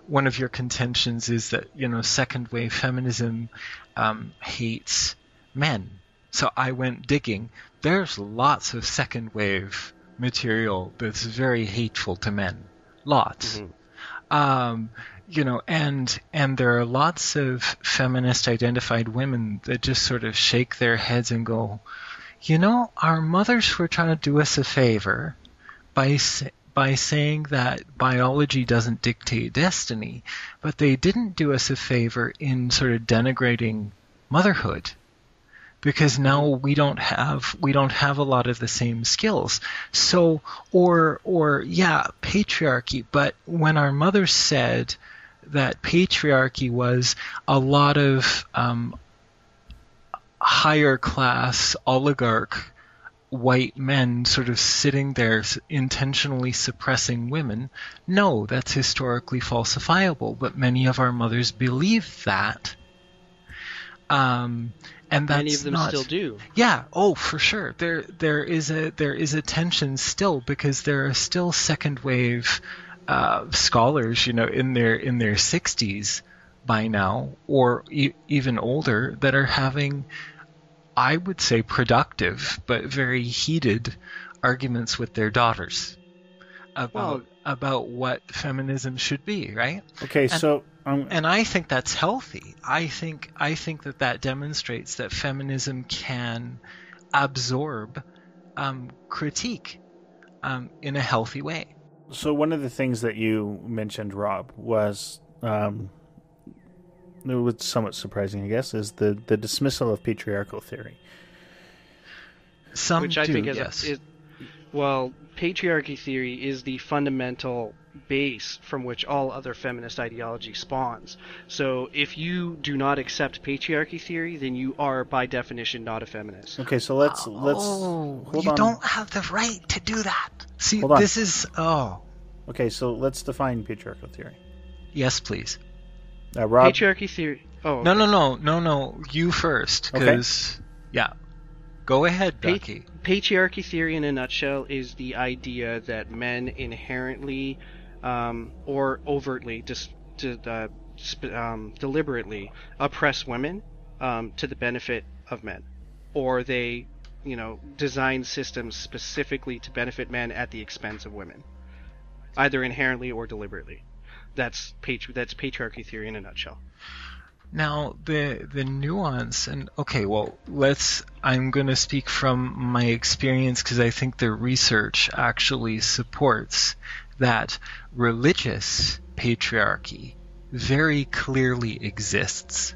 C: one of your contentions is that, second wave feminism hates men. So I went digging. There's lots of second wave material that's very hateful to men. Lots. And there are lots of feminist identified women that just sort of shake their heads and go, our mothers were trying to do us a favor by saying that biology doesn't dictate destiny, but they didn't do us a favor in sort of denigrating motherhood, because now we don't have a lot of the same skills. So, patriarchy. But when our mothers said that patriarchy was a lot of higher class oligarch white men sort of sitting there intentionally suppressing women, no, that's historically falsifiable. But many of our mothers believed that. And that's
D: many of them still do.
C: Yeah. Oh, for sure. There is a tension still, because there are still second wave scholars, in their 60s by now, or even older, that are having, I would say, productive but very heated arguments with their daughters about what feminism should be, right?
B: Okay,
C: and I think that's healthy. I think that demonstrates that feminism can absorb critique in a healthy way.
B: So one of the things that you mentioned, Rob, was it was somewhat surprising, I guess, is the dismissal of patriarchal theory.
D: Which I think is patriarchy theory is the fundamental base from which all other feminist ideology spawns. So if you do not accept patriarchy theory, then you are by definition not a feminist.
B: Okay, so let's hold on.
C: You don't have the right to do that. See, this is
B: Okay, so let's define patriarchal theory.
C: Yes, please.
B: Rob?
D: Patriarchy theory. Oh, okay.
C: No. You first, because go ahead, Ducky.
D: Patriarchy theory, in a nutshell, is the idea that men inherently or overtly, deliberately oppress women to the benefit of men, or they, design systems specifically to benefit men at the expense of women, either inherently or deliberately. That's patriarchy theory in a nutshell.
C: Now, the nuance, and I'm going to speak from my experience, because I think the research actually supports that religious patriarchy very clearly exists.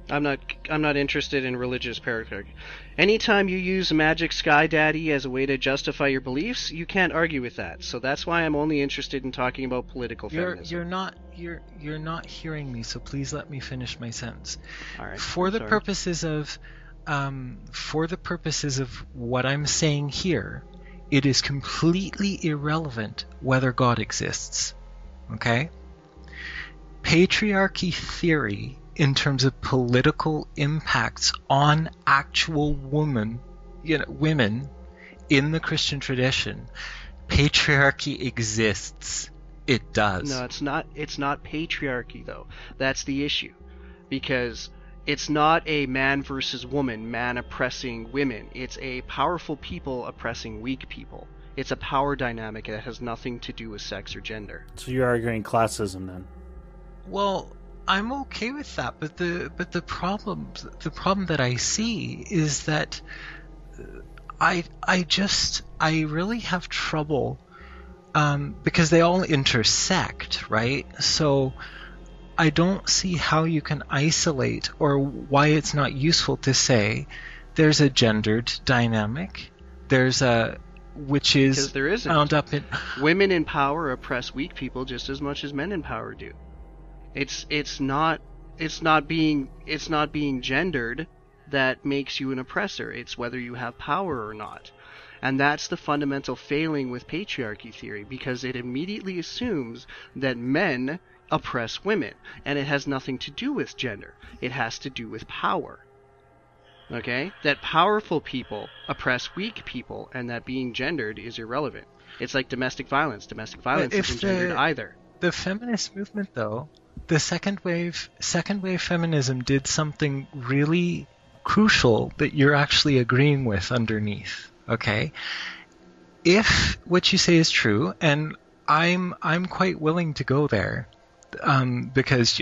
D: I'm not interested in religious patriarchy. Anytime you use Magic Sky Daddy as a way to justify your beliefs, you can't argue with that. So that's why I'm only interested in talking about political feminism.
C: You're not hearing me, so please let me finish my sentence.
D: All right.
C: For the purposes of what I'm saying here, it is completely irrelevant whether God exists. Okay? Patriarchy theory, in terms of political impacts on actual women in the Christian tradition, patriarchy exists. It does.
D: No, it's not. It's not patriarchy, though. That's the issue, because it's not a man versus woman, man oppressing women. It's a powerful people oppressing weak people. It's a power dynamic that has nothing to do with sex or gender. So
B: you're arguing classism, then? Well,
C: I'm okay with that, but the problem that I see is that I really have trouble because they all intersect, right? So I don't see how you can isolate, or why it's not useful to say there's a gendered dynamic, which is
D: there isn't.
C: Bound up in
D: women in power oppress weak people just as much as men in power do. It's not being gendered that makes you an oppressor. It's whether you have power or not. And that's the fundamental failing with patriarchy theory, because it immediately assumes that men oppress women, and it has nothing to do with gender. It has to do with power. Okay? That powerful people oppress weak people, and that being gendered is irrelevant. It's like domestic violence. Domestic violence isn't gendered either.
C: the feminist movement, though, the second wave feminism did something really crucial that you're actually agreeing with underneath. Okay, if what you say is true, and I'm quite willing to go there, because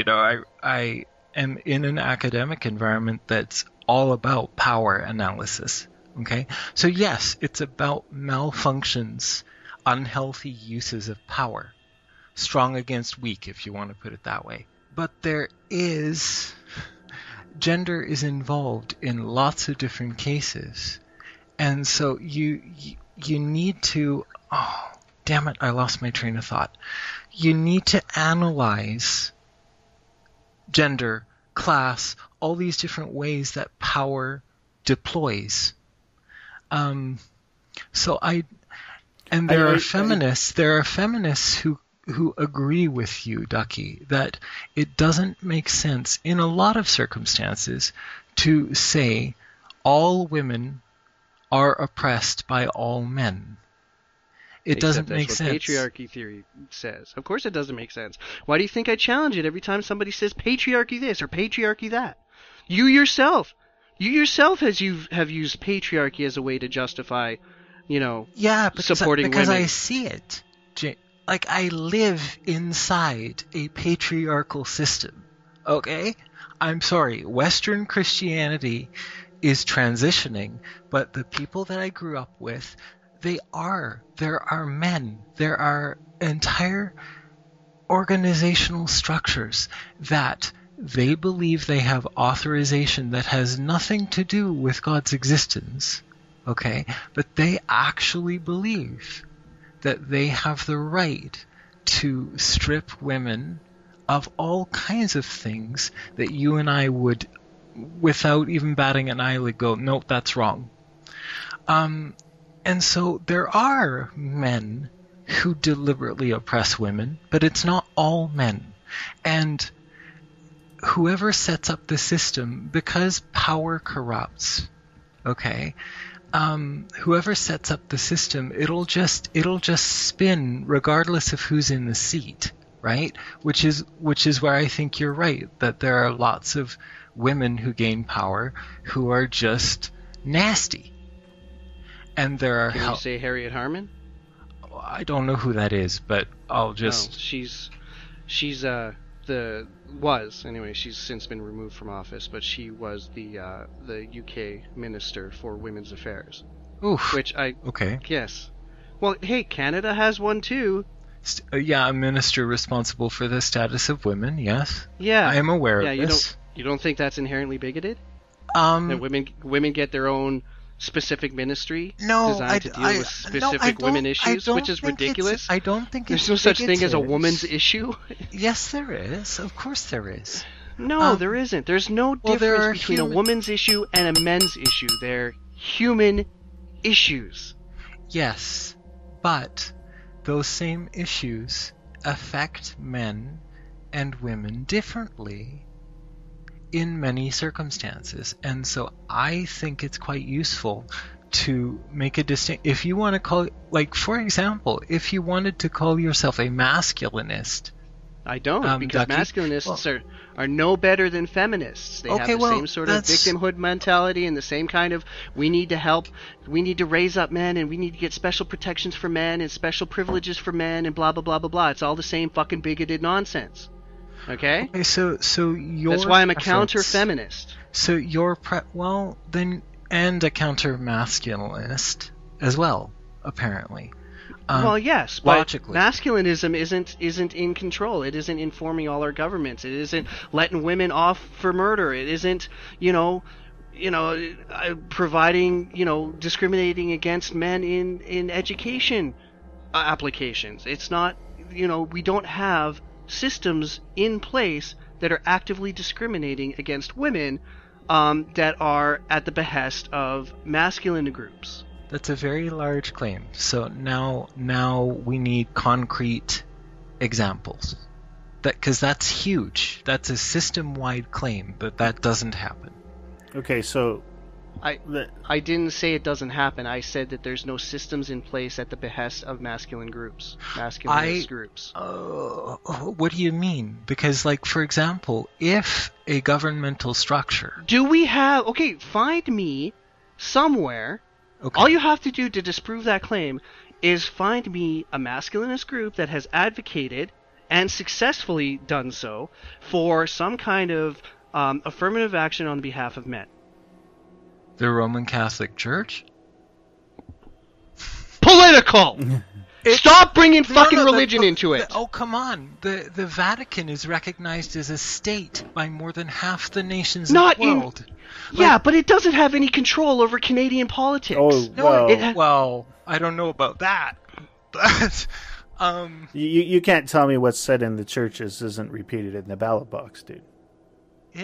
C: I am in an academic environment that's all about power analysis. Okay, so yes, it's about malfunctions, unhealthy uses of power, strong against weak, if you want to put it that way. But gender is involved in lots of different cases, and so you need to. Oh, damn it! I lost my train of thought. You need to analyze gender, class, all these different ways that power deploys. There are feminists who agree with you, Ducky, that it doesn't make sense in a lot of circumstances to say all women are oppressed by all men. It doesn't make sense.
D: That's what patriarchy theory says. Of course it doesn't make sense. Why do you think I challenge it every time somebody says patriarchy this or patriarchy that? You yourself have used patriarchy as a way to justify, supporting
C: because
D: women.
C: I see it. Like, I live inside a patriarchal system. Okay? I'm sorry. Western Christianity is transitioning, but the people that I grew up with, there are men. There are entire organizational structures that they believe they have authorization that has nothing to do with God's existence, okay? But they actually believe that they have the right to strip women of all kinds of things that you and I would, without even batting an eyelid, go, nope, that's wrong. And so there are men who deliberately oppress women, but it's not all men. And whoever sets up the system, because power corrupts, okay, whoever sets up the system, it'll just spin regardless of who's in the seat, right? Which is where I think you're right, that there are lots of women who gain power who are just nasty. And there are...
D: Can you say Harriet Harman?
C: I don't know who that is, but I'll just...
D: No, she's she's since been removed from office, but she was the UK Minister for Women's Affairs.
C: Oof.
D: Okay. Yes. Well, hey, Canada has one too.
C: Yeah, a minister responsible for the status of women, yes.
D: Yeah.
C: I am aware of this.
D: You don't think that's inherently bigoted? That women get their own specific ministry designed to deal with specific women issues, which is ridiculous.
C: I don't think
D: there's no such thing as a woman's issue.
C: Yes, there is. Of course there is.
D: No, there isn't. There's no difference between a woman's issue and a men's issue. They're human issues.
C: Yes, but those same issues affect men and women differently in many circumstances, and so I think it's quite useful to make a distinction. If you want to call, like, for example, if you wanted to call yourself a masculinist,
D: I don't, because
C: Ducky,
D: masculinists are no better than feminists. They have the same sort of victimhood mentality and the same kind of, we need to help, we need to raise up men, and we need to get special protections for men and special privileges for men and blah blah blah blah blah. It's all the same fucking bigoted nonsense. Okay,
C: so your
D: that's why I'm a counter-feminist.
C: So you're and a counter-masculinist as well, apparently.
D: Well, yes,
C: logically.
D: But masculinism isn't in control. It isn't informing all our governments. It isn't letting women off for murder. It isn't, providing, discriminating against men in education applications. It's not, we don't have systems in place that are actively discriminating against women that are at the behest of masculine groups.
C: That's a very large claim. So now we need concrete examples. Because that's huge. That's a system-wide claim, but that doesn't happen.
B: Okay, so
D: I didn't say it doesn't happen. I said that there's no systems in place at the behest of masculinist groups.
C: What do you mean? Because, like, for example, if a governmental structure...
D: Do we have... Okay, find me somewhere. Okay. All you have to do to disprove that claim is find me a masculinist group that has advocated and successfully done so for some kind of affirmative action on behalf of men.
C: The Roman Catholic Church?
D: Political! Stop bringing fucking religion into it!
C: Oh, come on. The Vatican is recognized as a state by more than half the nations in the world.
D: Yeah, but it doesn't have any control over Canadian politics.
B: Oh, well.
C: Well, I don't know about that. But,
B: You can't tell me what's said in the churches isn't repeated in the ballot box, dude.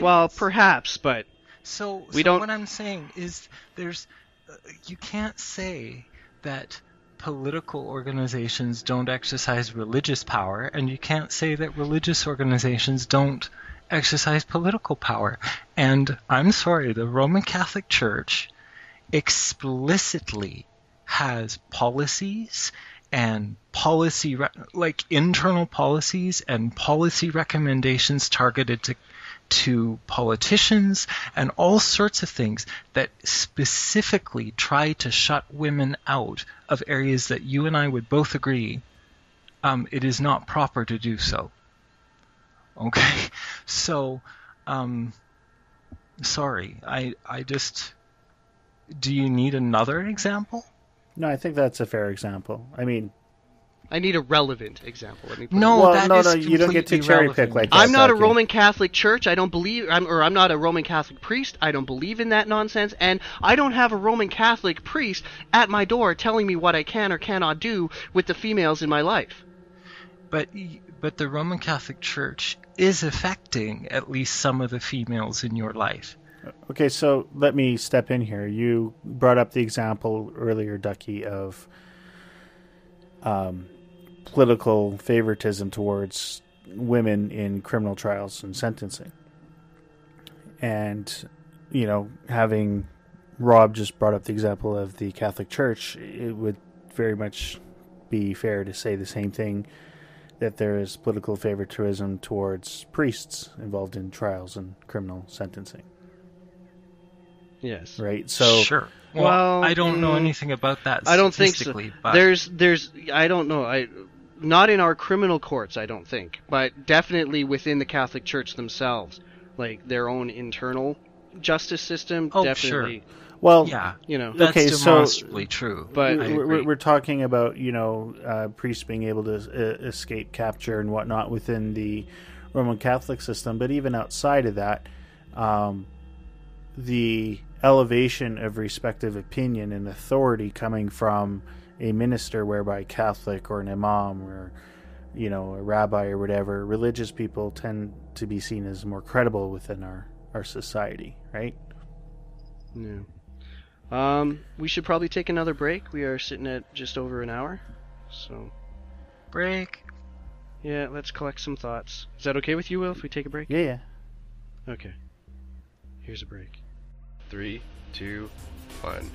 D: Well, perhaps, but...
C: So
D: don't...
C: what I'm saying is you can't say that political organizations don't exercise religious power, and you can't say that religious organizations don't exercise political power. And I'm sorry, the Roman Catholic Church explicitly has policies and internal policies and policy recommendations targeted to politicians and all sorts of things that specifically try to shut women out of areas that you and I would both agree it is not proper to do so. Okay? So, sorry. I just... Do you need another example?
B: No, I think that's a fair example. I mean...
D: I need a relevant example.
B: No, you don't get to cherry pick like that.
D: I'm not a Roman Catholic Church. I don't believe, I'm not a Roman Catholic priest. I don't believe in that nonsense, and I don't have a Roman Catholic priest at my door telling me what I can or cannot do with the females in my life.
C: But the Roman Catholic Church is affecting at least some of the females in your life.
B: Okay, so let me step in here. You brought up the example earlier, Ducky, of political favoritism towards women in criminal trials and sentencing. And, having Rob just brought up the example of the Catholic Church, it would very much be fair to say the same thing, that there is political favoritism towards priests involved in trials and criminal sentencing.
D: Yes.
B: Right? So
C: sure. Well, I don't know anything about that
D: I don't think so.
C: But...
D: There's I don't know. Not in our criminal courts, I don't think, but definitely within the Catholic Church themselves, like their own internal justice system.
C: Oh,
D: definitely.
C: Sure.
B: Well,
C: yeah,
B: that's
C: demonstrably true.
B: But we're talking about priests being able to escape capture and whatnot within the Roman Catholic system, but even outside of that, the elevation of respective opinion and authority coming from a minister, whereby Catholic or an imam or a rabbi or whatever, religious people tend to be seen as more credible within our society, right?
D: Yeah. We should probably take another break. We are sitting at just over an hour, so
C: break.
D: Yeah, let's collect some thoughts. Is that okay with you, Will, if we take a break?
B: Yeah.
D: Okay. Here's a break.
E: 3, 2, 1,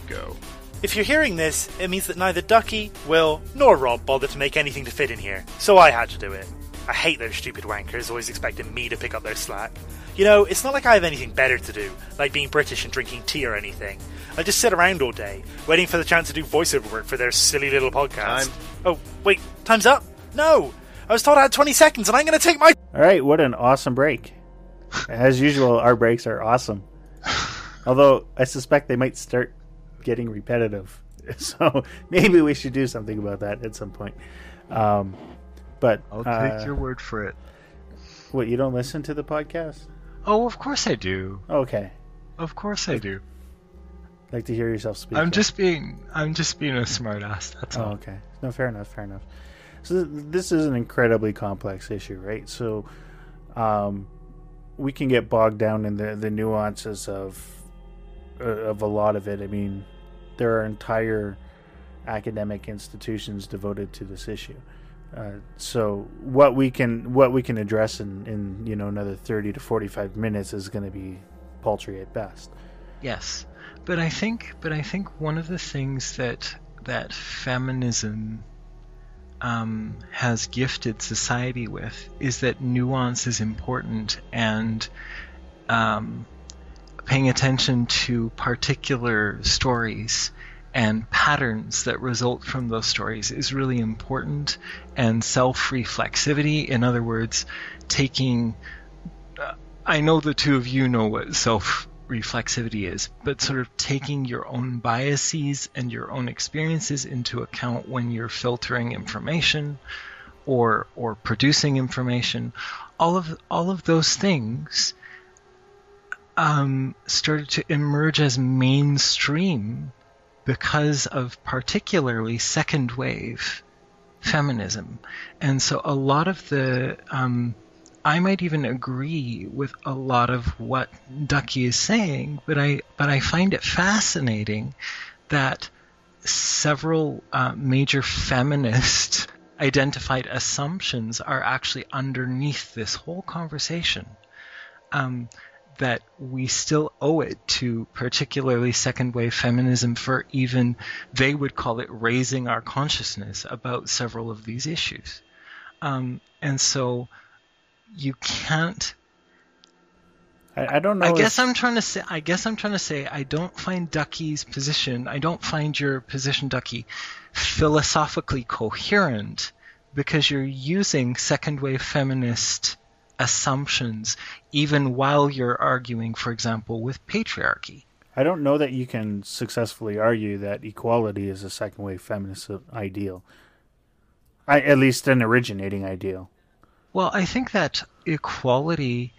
E: go.
A: If you're hearing this, it means that neither Ducky, Will, nor Rob bothered to make anything to fit in here, so I had to do it. I hate those stupid wankers always expecting me to pick up their slack. It's not like I have anything better to do, like being British and drinking tea or anything. I just sit around all day, waiting for the chance to do voiceover work for their silly little podcast.
E: Time.
A: Oh, wait, time's up? No! I was told I had 20 seconds and I'm going to take my...
B: Alright, what an awesome break. As usual, our breaks are awesome. Although, I suspect they might start getting repetitive. So, maybe we should do something about that at some point. But
C: I'll take your word for it.
B: What, you don't listen to the podcast?
C: Oh, of course I do.
B: Okay.
C: Of course I do.
B: Like to hear yourself speak.
C: I'm just being a smart ass, that's all.
B: Okay. No, fair enough. So this is an incredibly complex issue, right? So we can get bogged down in the nuances of a lot of it. I mean, there are entire academic institutions devoted to this issue. So what we can address in another 30 to 45 minutes is going to be paltry at best.
C: Yes, but I think one of the things that feminism has gifted society with is that nuance is important, and paying attention to particular stories and patterns that result from those stories is really important, and self-reflexivity, in other words, taking I know the two of you know what self-reflexivity is, but sort of taking your own biases and your own experiences into account when you're filtering information or producing information, all of those things started to emerge as mainstream because of particularly second wave feminism. And so a lot of the I might even agree with a lot of what Ducky is saying, but I find it fascinating that several major feminist identified assumptions are actually underneath this whole conversation. That we still owe it to particularly second wave feminism for even, they would call it raising our consciousness about several of these issues. And so you can't.
B: I don't know.
C: I guess I'm trying to say I don't find Ducky's position. I don't find your position, Ducky, philosophically coherent, because you're using second wave feminist assumptions even while you're arguing, for example, with patriarchy.
B: I don't know that you can successfully argue that equality is a second wave feminist ideal. At least an originating ideal.
C: Well, I think that equality...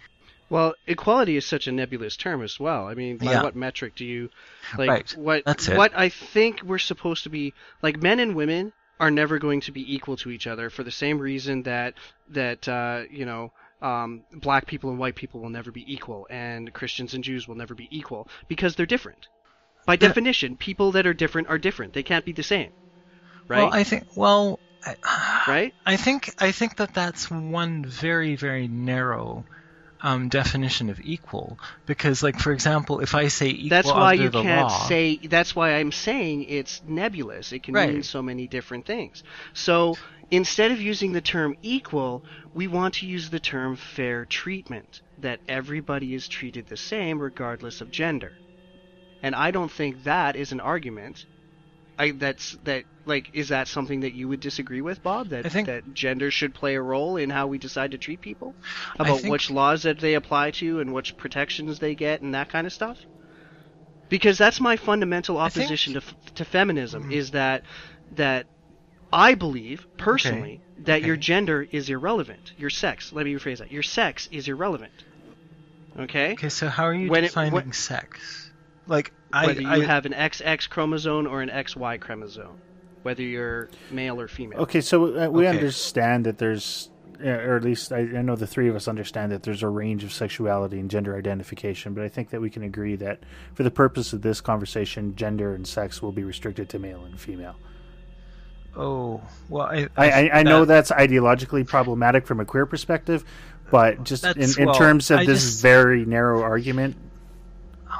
D: Well, equality is such a nebulous term as well. I mean, by what metric do you...
C: Right. That's it.
D: What I think we're supposed to be... Like, men and women are never going to be equal to each other for the same reason that black people and white people will never be equal, and Christians and Jews will never be equal, because they're different. By definition, people that are different are different. They can't be the same. Right?
C: Well, I think...
D: right?
C: I think that that's one very, very narrow definition of equal, because, like, for example, if I say equal
D: that's why
C: under
D: you
C: the
D: can't
C: law,
D: say. That's why I'm saying it's nebulous. It can mean so many different things. So instead of using the term equal, we want to use the term fair treatment. That everybody is treated the same regardless of gender. And I don't think that is an argument. Is that something that you would disagree with, Bob? That gender should play a role in how we decide to treat people? About which laws that they apply to and which protections they get and that kind of stuff? Because that's my fundamental opposition to feminism, is that I believe, personally, that your gender is irrelevant. Your sex, let me rephrase that. Your sex is irrelevant. Okay?
C: Okay, so how are you defining sex? Like,
D: whether you have an XX chromosome or an XY chromosome, whether you're male or female.
B: Okay, so we understand that there's, or at least I know the three of us understand that there's a range of sexuality and gender identification, but I think that we can agree that for the purpose of this conversation, gender and sex will be restricted to male and female.
C: Oh, well,
B: I know that's ideologically problematic from a queer perspective, but just in terms of this very narrow argument,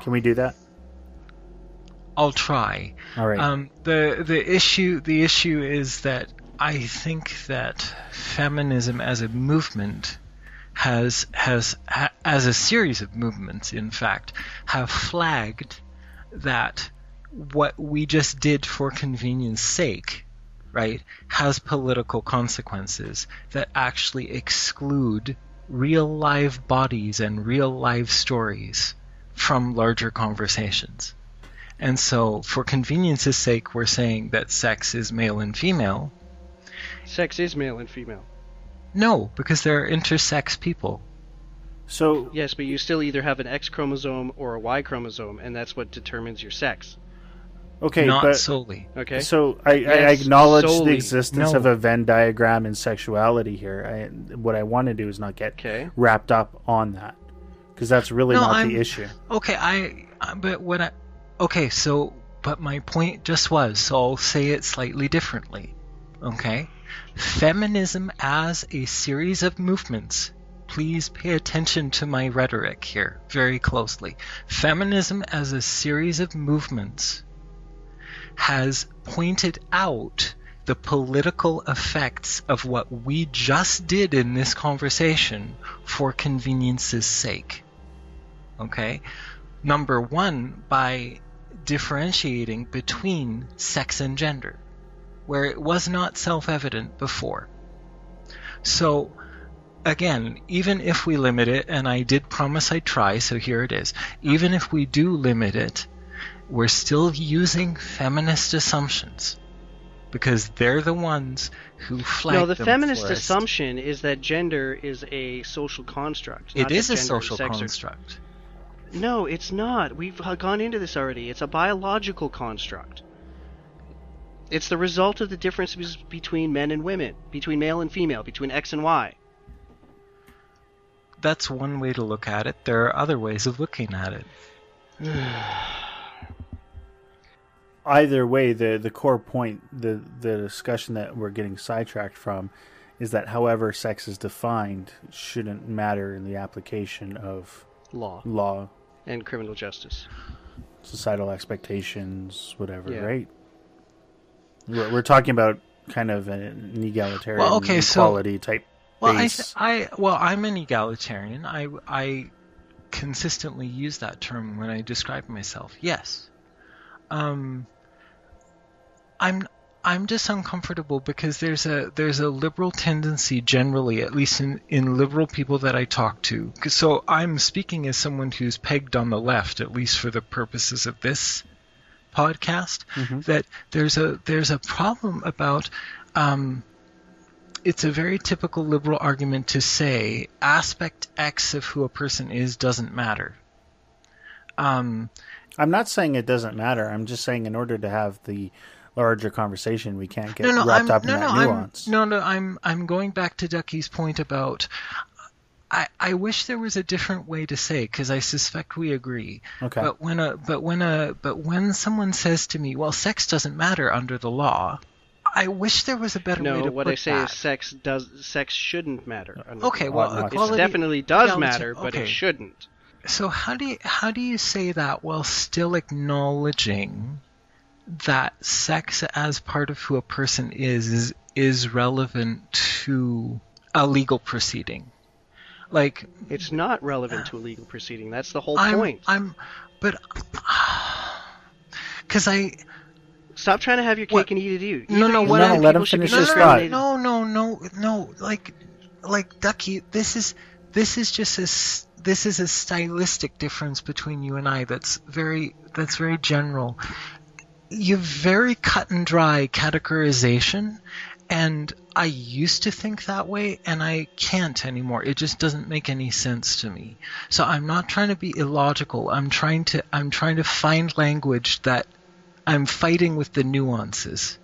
B: can we do that?
C: I'll try.
B: All right.
C: The issue is that I think that feminism as a movement has as a series of movements, in fact, have flagged that what we just did for convenience sake, right, has political consequences that actually exclude real live bodies and real live stories from larger conversations. And so, for convenience's sake, we're saying that sex is male and female.
D: Sex is male and female.
C: No, because they're intersex people.
B: So
D: yes, but you still either have an X chromosome or a Y chromosome, and that's what determines your sex.
B: Okay,
C: not
B: but
C: solely.
D: Okay.
B: So I acknowledge the existence of a Venn diagram in sexuality here. What I want to do is not get wrapped up on that, because that's really not the issue.
C: Okay, but my point just was, so I'll say it slightly differently. Okay? Feminism as a series of movements please pay attention to my rhetoric here very closely. Feminism as a series of movements has pointed out the political effects of what we just did in this conversation for convenience's sake. Okay? Number one, by differentiating between sex and gender, where it was not self-evident before. So, again, even if we limit it, and I did promise I'd try, so here it is. Even if we do limit it, we're still using feminist assumptions, because they're the ones who flag them.
D: No, the feminist
C: for us.
D: assumption is that gender is a social construct.
C: It
D: not
C: is
D: that
C: a
D: gender
C: social
D: and sex are-
C: construct.
D: No, it's not. We've gone into this already. It's a biological construct. It's the result of the differences between men and women, between male and female, between X and Y.
C: That's one way to look at it. There are other ways of looking at it.
B: Either way, the core point, the discussion that we're getting sidetracked from, is that however sex is defined shouldn't matter in the application of
D: Law and criminal justice.
B: Societal expectations, whatever,
D: Yeah.
B: right? We're talking about kind of an egalitarian equality type base.
C: I'm an egalitarian. I consistently use that term when I describe myself. Yes. I'm just uncomfortable because there's a liberal tendency generally, at least in liberal people that I talk to. So I'm speaking as someone who's pegged on the left, at least for the purposes of this podcast, that there's a problem about it's a very typical liberal argument to say aspect X of who a person is doesn't matter.
B: I'm not saying it doesn't matter. I'm just saying in order to have the larger conversation, we can't get wrapped up in that nuance.
C: I'm going back to Ducky's point about I wish there was a different way to say, because I suspect we agree.
B: Okay.
C: But when someone says to me, "Well, sex doesn't matter under the law," I wish there was a better way to put that.
D: No, what I say is sex shouldn't matter.
C: Okay, well, equality,
D: it definitely does
C: equality,
D: matter, but
C: okay.
D: it shouldn't.
C: So how do you say that while still acknowledging that sex as part of who a person is relevant to a legal proceeding? Like,
D: it's not relevant to a legal proceeding. That's the whole point.
C: Because
D: Stop trying to have your cake and eat it.
B: Let him finish his thought.
C: No. Like Ducky, this is a stylistic difference between you and I. That's very general. You have very cut and dry categorization, and I used to think that way, and I can't anymore. It just doesn't make any sense to me. So I'm not trying to be illogical. I'm trying to find language that I'm fighting with the nuances.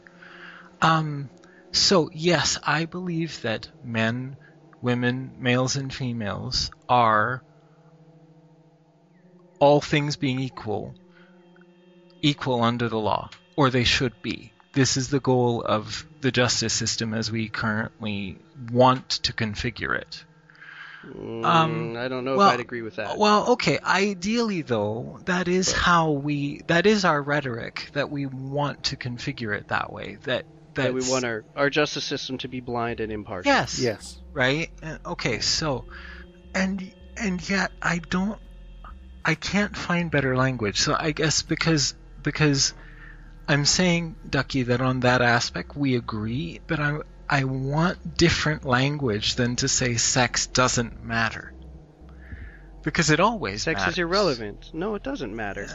C: So yes, I believe that men, women, males and females are, all things being equal under the law, or they should be. This is the goal of the justice system as we currently want to configure it.
D: I don't know if I'd agree with that.
C: Well, okay. Ideally, though, that is our rhetoric, that we want to configure it that way. That
D: we want our justice system to be blind and impartial.
B: Yes.
C: Right? Okay, so, and yet I can't find better language. So I guess because I'm saying, Ducky, that on that aspect we agree, but I want different language than to say sex doesn't matter. Because it always matters.
D: Sex is irrelevant. No, it doesn't matter.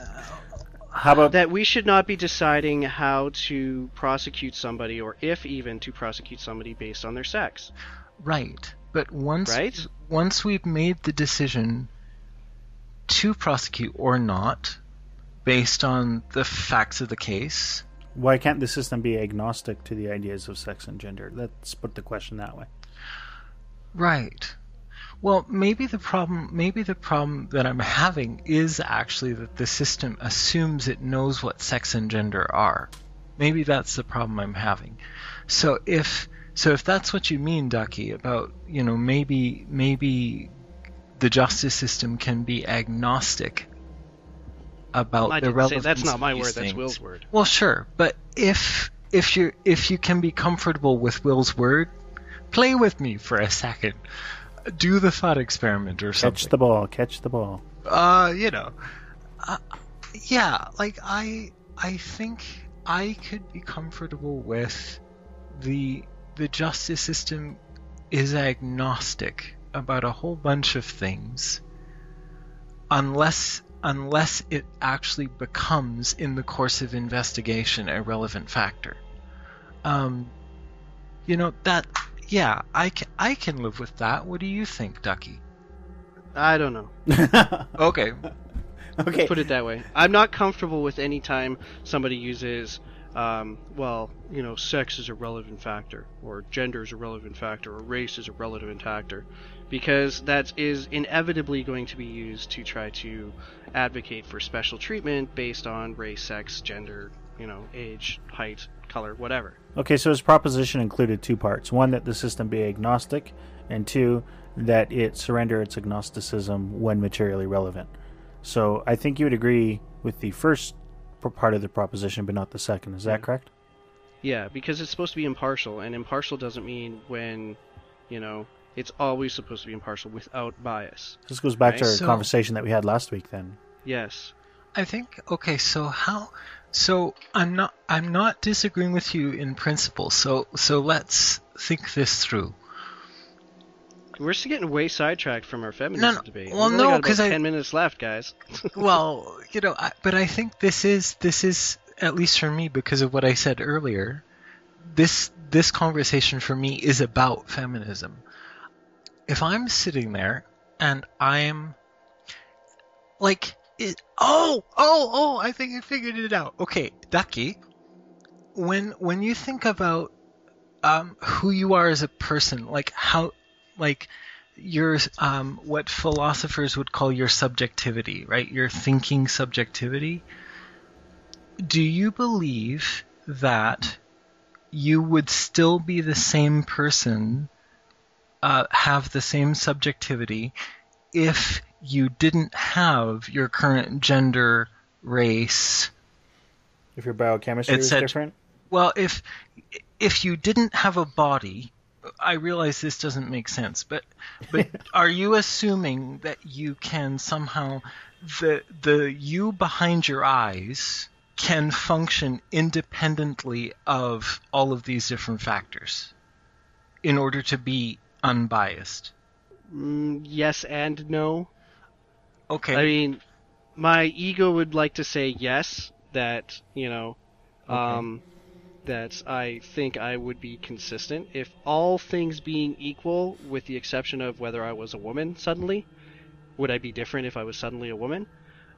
B: How about
D: that we should not be deciding how to prosecute somebody, or if even to prosecute somebody based on their sex.
C: Right. But once we've made the decision to prosecute or not, based on the facts of the case.
B: Why can't the system be agnostic to the ideas of sex and gender? Let's put the question that way.
C: Right. Well, maybe the problem that I'm having is actually that the system assumes it knows what sex and gender are. Maybe that's the problem I'm having. So if So if that's what you mean, Ducky, about, maybe the justice system can be agnostic about
D: I
C: the
D: didn't
C: relevance
D: say that's not
C: of
D: my
C: these
D: word.
C: things.
D: That's Will's word.
C: Well, sure, but if you can be comfortable with Will's word, play with me for a second. Do the thought experiment or something.
B: Catch the ball.
C: Yeah, like I think I could be comfortable with the justice system is agnostic about a whole bunch of things, unless it actually becomes, in the course of investigation, a relevant factor. Yeah, I can live with that. What do you think, Ducky?
D: I don't know.
C: Okay.
B: Okay.
D: Put it that way. I'm not comfortable with any time somebody uses, sex is a relevant factor, or gender is a relevant factor, or race is a relevant factor, because that is inevitably going to be used to try to advocate for special treatment based on race, sex, gender, age, height, color, whatever.
B: Okay, so his proposition included two parts. One, that the system be agnostic, and two, that it surrender its agnosticism when materially relevant. So I think you would agree with the first part of the proposition, but not the second. Is that correct?
D: Yeah, because it's supposed to be impartial, and impartial doesn't mean when, it's always supposed to be impartial without bias.
B: This goes back to our
C: So-
B: conversation that we had last week then.
D: Yes.
C: I think, okay, so I'm not disagreeing with you in principle. So let's think this through.
D: We're still getting way sidetracked from our feminism
C: No,
D: debate.
C: well,
D: We've only
C: no,
D: got
C: 'cause
D: about 10 minutes left, guys.
C: Well, but I think this is, at least for me, because of what I said earlier, this conversation for me is about feminism. If I'm sitting there and I'm like, I think I figured it out. Okay, Ducky, when you think about who you are as a person, like how, like your what philosophers would call your subjectivity, right? Your thinking subjectivity. Do you believe that you would still be the same person, have the same subjectivity, if you didn't have your current gender, race?
B: If your biochemistry was different?
C: Well, if you didn't have a body, I realize this doesn't make sense, but are you assuming that you can somehow, the you behind your eyes can function independently of all of these different factors in order to be unbiased?
D: Yes and no.
C: Okay.
D: I mean, my ego would like to say yes, that, that I think I would be consistent. If all things being equal, with the exception of whether I was a woman suddenly, would I be different if I was suddenly a woman?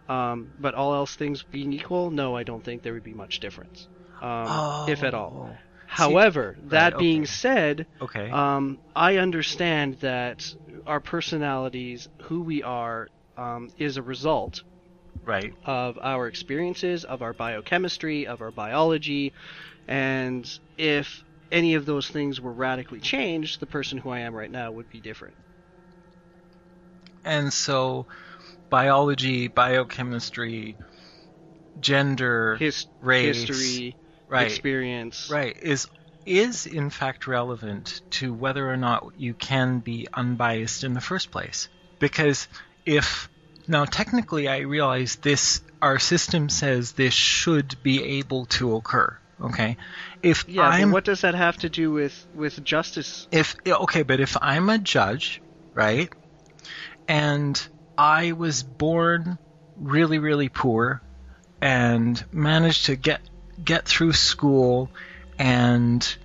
D: But all else things being equal, no, I don't think there would be much difference, if at all. However, that being said,
C: okay.
D: I understand that our personalities, who we are, is a result
C: Right.
D: of our experiences, of our biochemistry, of our biology, and if any of those things were radically changed, the person who I am right now would be different.
C: And so, biology, biochemistry, gender, race,
D: history,
C: right,
D: experience,
C: right, is in fact relevant to whether or not you can be unbiased in the first place. Because now technically I realize our system says this should be able to occur. Okay, but
D: what does that have to do with justice?
C: But if I'm a judge, right, and I was born really, really poor and managed to get through school and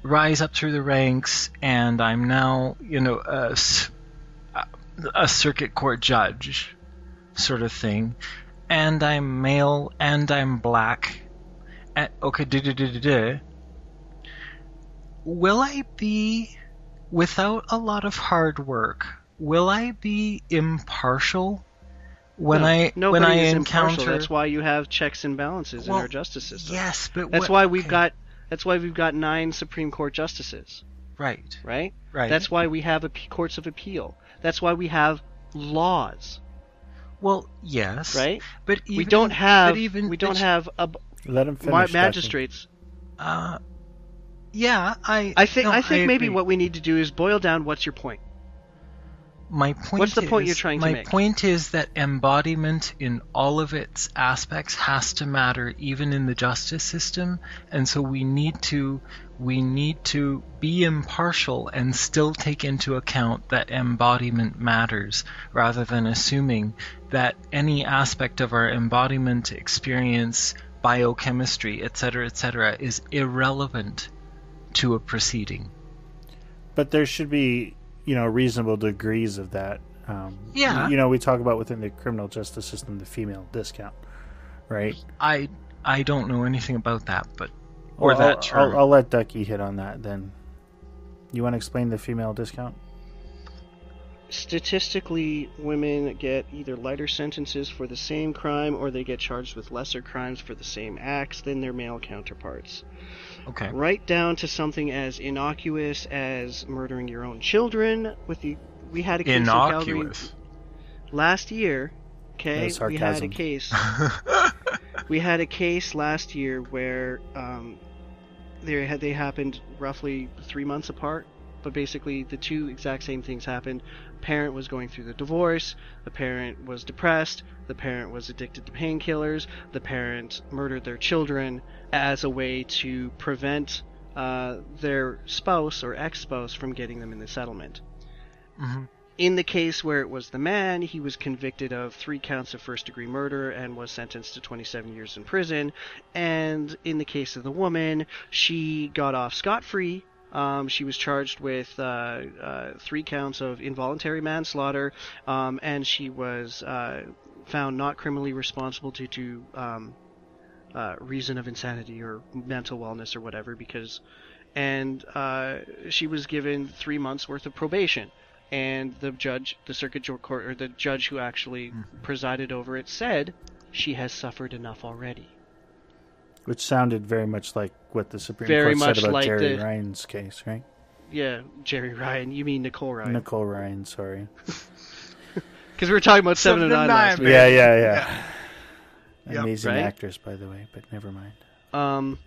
C: rise up through the ranks, and I'm now, a circuit court judge sort of thing, and I'm male and I'm black. Will I be, without a lot of hard work, will I be impartial when I encounter?
D: That's why you have checks and balances in our justice system.
C: Yes, but
D: that's why we've got 9 Supreme Court justices.
C: Right.
D: right?
C: Right.
D: That's why we have courts of appeal. That's why we have laws,
C: Well, yes.
D: right?
C: But even,
D: we don't have
B: Let him finish.
D: magistrates.
C: Yeah,
D: I think maybe
C: agree.
D: what we need to do is boil down. What's your point?
C: My point
D: What's the point
C: is,
D: you're trying to make?
C: My point is that embodiment in all of its aspects has to matter, even in the justice system, and so we need to be impartial and still take into account that embodiment matters, rather than assuming that any aspect of our embodiment experience, biochemistry, etc., is irrelevant to a proceeding.
B: But there should be, reasonable degrees of that.
C: Yeah.
B: We talk about within the criminal justice system the female discount, right?
C: I don't know anything about that, but that term.
B: I'll let Ducky hit on that then. You want to explain the female discount?
D: Statistically, women get either lighter sentences for the same crime, or they get charged with lesser crimes for the same acts than their male counterparts.
C: Okay.
D: Right down to something as innocuous as murdering your own children. We had a case in Calgary last year. Okay, we had a case. We had a case last year where they happened roughly 3 months apart, but basically the two exact same things happened. Parent was going through the divorce, the parent was depressed, the parent was addicted to painkillers, the parent murdered their children as a way to prevent their spouse or ex-spouse from getting them in the settlement.
C: Mm-hmm.
D: In the case where it was the man, he was convicted of 3 counts of first-degree murder and was sentenced to 27 years in prison. And in the case of the woman, she got off scot-free. She was charged with 3 counts of involuntary manslaughter, and she was found not criminally responsible due to reason of insanity or mental wellness or whatever. And she was given 3 months worth of probation. And the circuit court, or the judge who actually presided over it, said she has suffered enough already.
B: Which sounded very much like what the Supreme
D: Very
B: Court
D: much
B: said about
D: like
B: Jerry Ryan's case, right?
D: Yeah, Jerry Ryan. You mean Nicole Ryan?
B: Nicole Ryan, sorry.
D: Because we were talking about 7 and 9 last week.
B: Yeah.
C: Yep.
B: Amazing
D: Right?
B: actress, by the way, but never mind.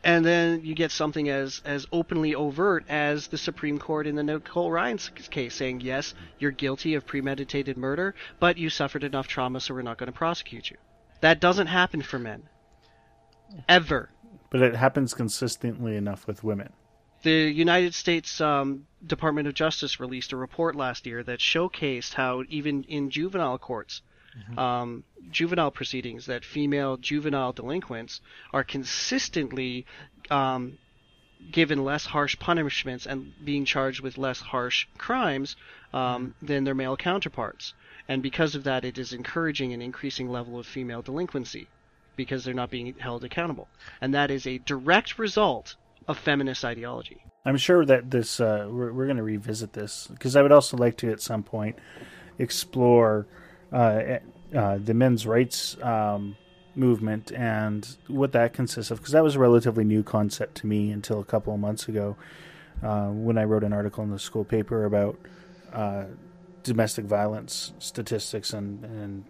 D: And then you get something as openly overt as the Supreme Court in the Nicole Ryan's case saying, yes, you're guilty of premeditated murder, but you suffered enough trauma, so we're not going to prosecute you. That doesn't happen for men. Ever.
B: But it happens consistently enough with women.
D: The United States Department of Justice released a report last year that showcased how even in juvenile courts, juvenile proceedings, that female juvenile delinquents are consistently given less harsh punishments and being charged with less harsh crimes than their male counterparts. And because of that, it is encouraging an increasing level of female delinquency because they're not being held accountable. And that is a direct result of feminist ideology.
B: I'm sure that this we're going to revisit this, because I would also like to at some point explore the men's rights movement and what that consists of, because that was a relatively new concept to me until a couple of months ago when I wrote an article in the school paper about domestic violence statistics and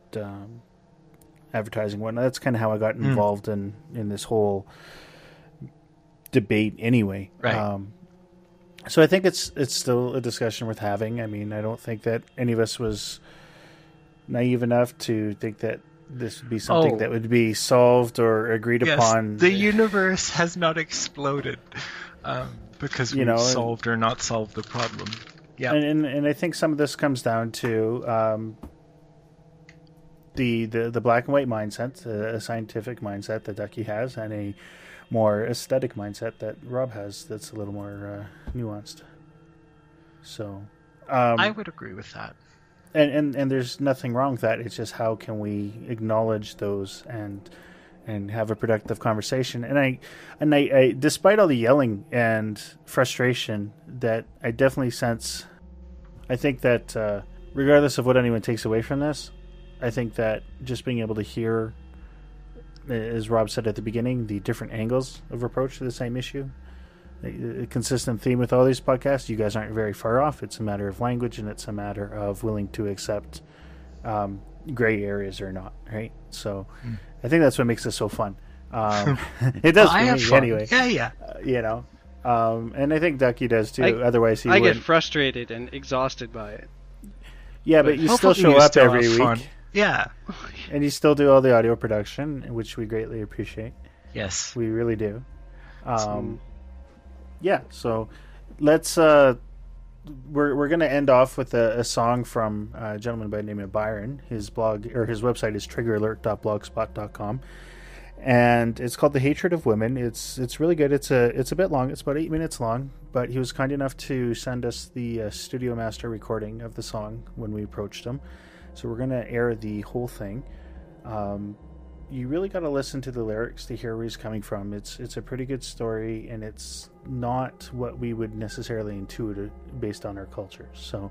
B: advertising and whatnot. That's kind of how I got involved in this whole debate anyway.
C: Right.
B: So I think it's still a discussion worth having. I mean, I don't think that any of us was naive enough to think that this would be something that would be solved or agreed upon.
C: The universe has not exploded because we've solved or not solved the problem. Yeah,
B: and I think some of this comes down to the black and white mindset, a scientific mindset that Ducky has, and a more aesthetic mindset that Rob has that's a little more nuanced. So
C: I would agree with that.
B: And there's nothing wrong with that. It's just how can we acknowledge those and have a productive conversation. And I despite all the yelling and frustration that I definitely sense, I think that regardless of what anyone takes away from this, I think that just being able to hear, as Rob said at the beginning, the different angles of approach to the same issue a consistent theme with all these podcasts. You guys aren't very far off. It's a matter of language, and it's a matter of willing to accept gray areas or not, right? So I think that's what makes it so fun. It does for me anyway.
C: Yeah.
B: You know, and I think Ducky does too. Otherwise,
D: I get frustrated and exhausted by it.
B: Yeah, but you still show up every week.
C: Fun. Yeah.
B: And you still do all the audio production, which we greatly appreciate.
C: Yes.
B: We really do. Yeah, so let's... we're going to end off with a song from a gentleman by the name of Byron. His blog, or his website is triggeralert.blogspot.com. And it's called The Hatred of Women. It's really good. It's a bit long. It's about 8 minutes long, but he was kind enough to send us the Studio Master recording of the song when we approached him. So we're going to air the whole thing. You really got to listen to the lyrics to hear where he's coming from. It's a pretty good story, and it's not what we would necessarily intuit based on our culture. So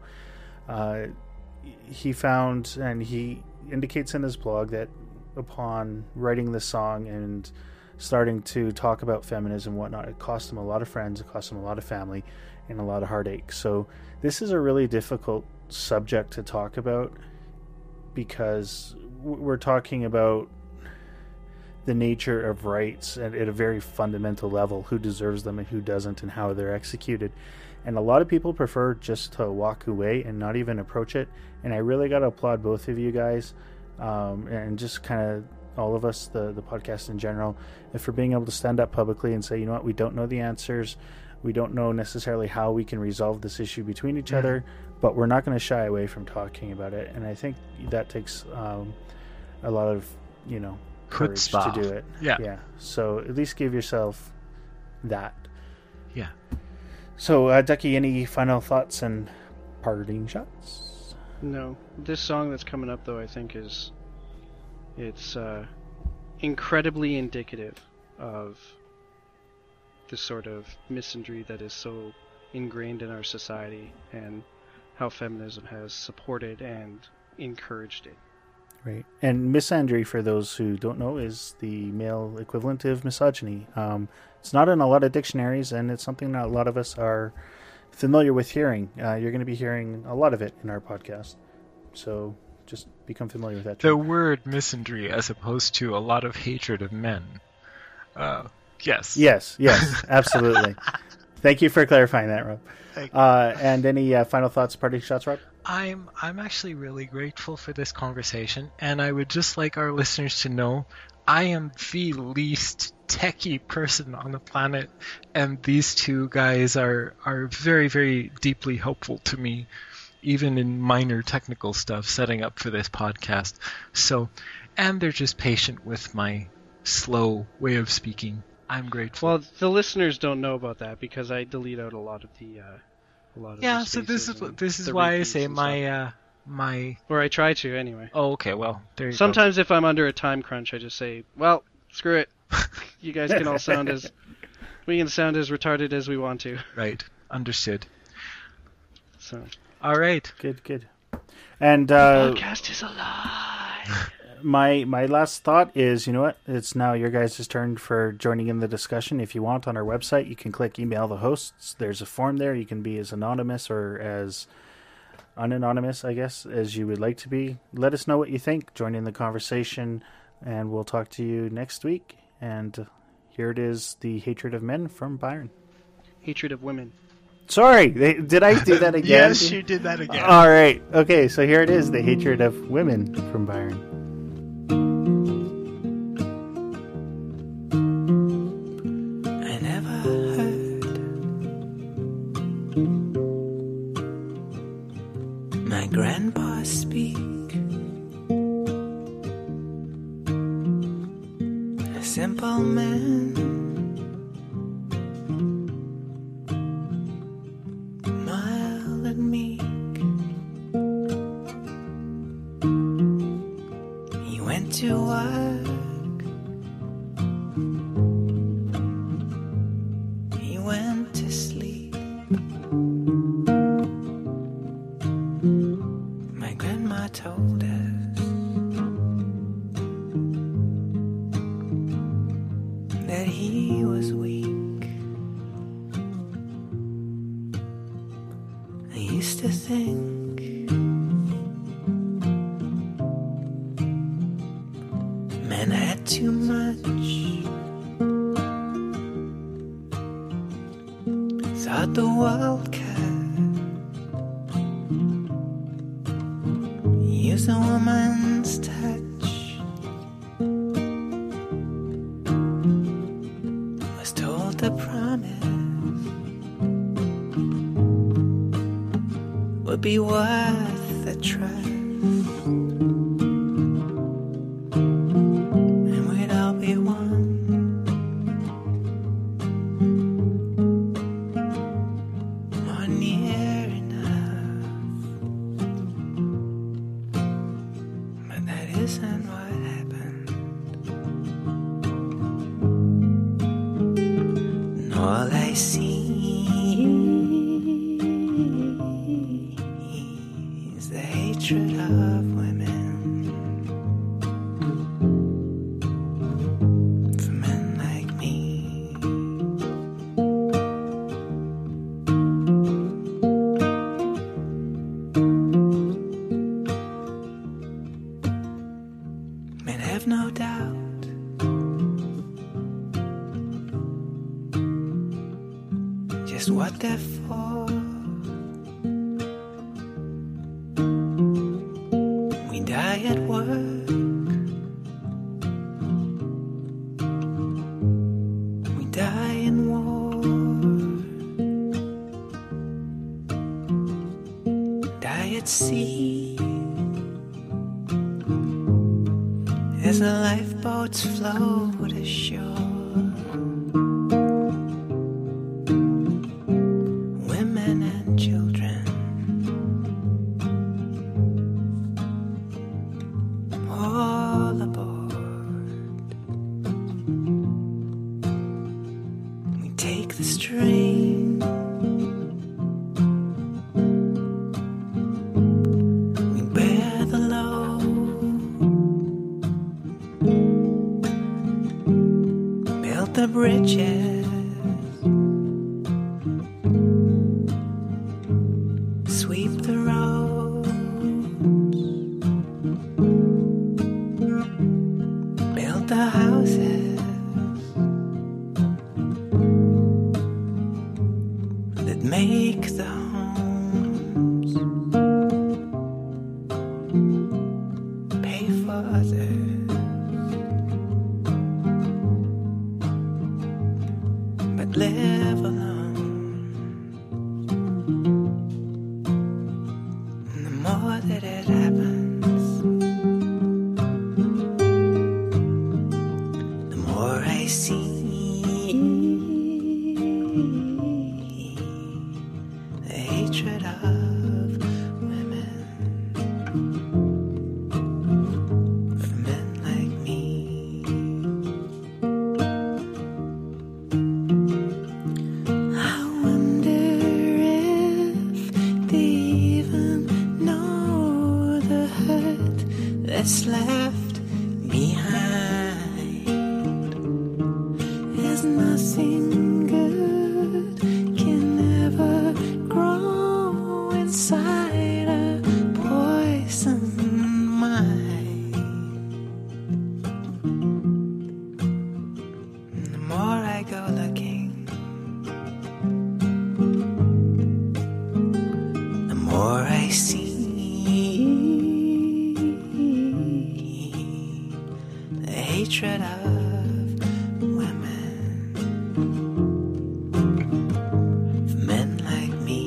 B: he found, and he indicates in his blog that upon writing the song and starting to talk about feminism and whatnot, it cost him a lot of friends, it cost him a lot of family, and a lot of heartache. So this is a really difficult subject to talk about, because we're talking about the nature of rights at a very fundamental level, who deserves them and who doesn't, and how they're executed. And a lot of people prefer just to walk away and not even approach it. And I really got to applaud both of you guys, and just kind of all of us, the podcast in general, for being able to stand up publicly and say, you know what, we don't know the answers. We don't know necessarily how we can resolve this issue between each other, but we're not going to shy away from talking about it. And I think that takes a lot of, courage to do it. Yeah. So at least give yourself that.
C: Yeah.
B: So, Ducky, any final thoughts and parting shots?
D: No. This song that's coming up, though, I think it's incredibly indicative of the sort of misandry that is so ingrained in our society, and how feminism has supported and encouraged it.
B: Right. And misandry, for those who don't know, is the male equivalent of misogyny. It's not in a lot of dictionaries, and it's something that a lot of us are familiar with hearing. You're going to be hearing a lot of it in our podcast. So just become familiar with that.
C: The word misandry, as opposed to a lot of hatred of men. Yes.
B: Yes, absolutely. Thank you for clarifying that, Rob. And any final thoughts, parting shots, Rob?
C: I'm actually really grateful for this conversation, and I would just like our listeners to know I am the least techie person on the planet, and these two guys are very, very deeply helpful to me, even in minor technical stuff, setting up for this podcast. So, and they're just patient with my slow way of speaking. I'm grateful.
D: Well, the listeners don't know about that, because I delete out a lot of the
C: yeah, so this is why I say my
D: or I try to anyway.
C: Oh, okay. Well, there you go.
D: Sometimes if I'm under a time crunch, I just say, "Well, screw it. You guys can all sound as retarded as we want to."
C: Right. Understood.
D: So.
C: All right.
B: Good. And
D: the podcast is alive.
B: My last thought is, you know what? It's now your guys' turn for joining in the discussion. If you want, on our website, you can click email the hosts. There's a form there. You can be as anonymous or as unanonymous, I guess, as you would like to be. Let us know what you think. Join in the conversation, and we'll talk to you next week. And here it is, The Hatred of Men from Byron.
D: Hatred of women.
B: Sorry, did I do that again?
C: Yes, you did that again.
B: All right. Okay, so here it is, The Hatred of Women from Byron.
F: My grandpa speak a simple man, mild and meek. He went to work, he went to sleep. My grandma told us that he was weak. think men had too much. Thought the world could use a woman's touch. Was told the promise would be worth the trust. And we'd all be one. Or near enough. But that isn't what happened. And all I see is the hatred of women for men like me. Men have no doubt just what they're for. We die at work. We die in war. Die at sea. As the lifeboats float ashore. Women and children all aboard. We take the strain. We bear the load. Build the bridges. Sweep the roads. Build the houses that make the homes. Pay for others, but live alone. And the more that it happens, the more I see the hatred of women for men like me. I wonder if they even know the hurt that's left behind. There's nothing good can ever grow inside a poisoned mind. And the more I go looking, the more I see the hatred of women for men like me.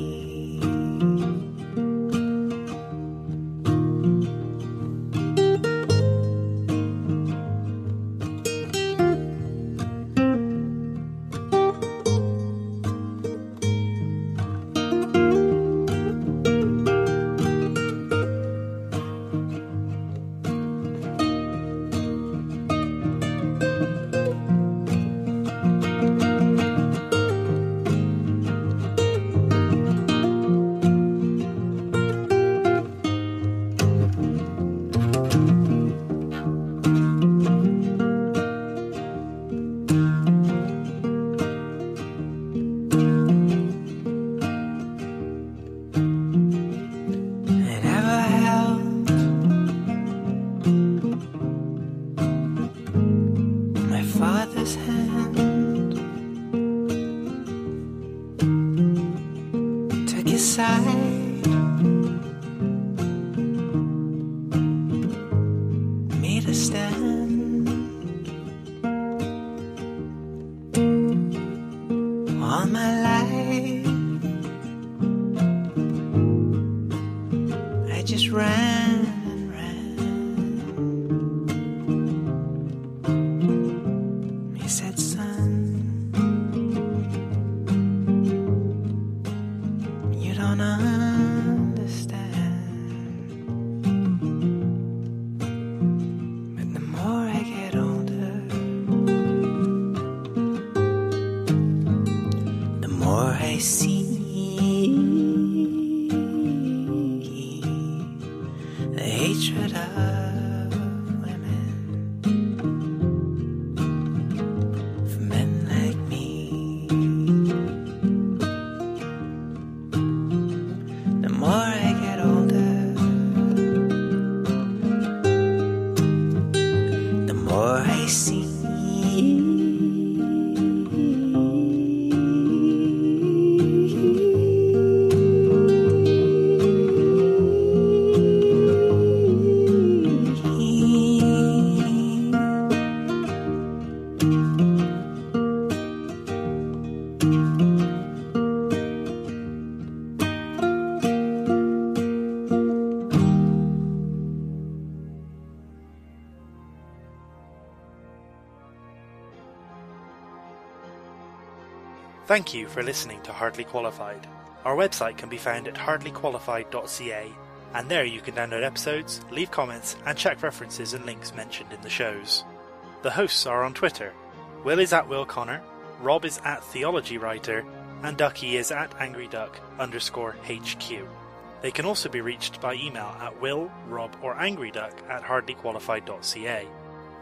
F: understand. All my life I just ran and ran. He said, son, you don't understand. But the more I get older, the more I see the hatred of women for men like me. The more I get older, the more I see
A: Thank you for listening to Hardly Qualified. Our website can be found at hardlyqualified.ca, and there you can download episodes, leave comments, and check references and links mentioned in the shows. The hosts are on Twitter. Will is at Will Connor, Rob is at TheologyWriter, and Ducky is at angryduck_HQ. They can also be reached by email at will, rob, or angryduck@hardlyqualified.ca.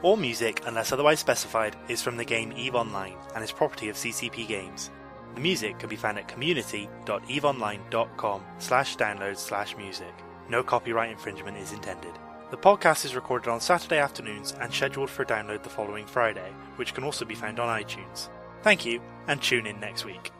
A: All music, unless otherwise specified, is from the game EVE Online and is property of CCP Games. The music can be found at community.eveonline.com/downloads/music. No copyright infringement is intended. The podcast is recorded on Saturday afternoons and scheduled for download the following Friday, which can also be found on iTunes. Thank you, and tune in next week.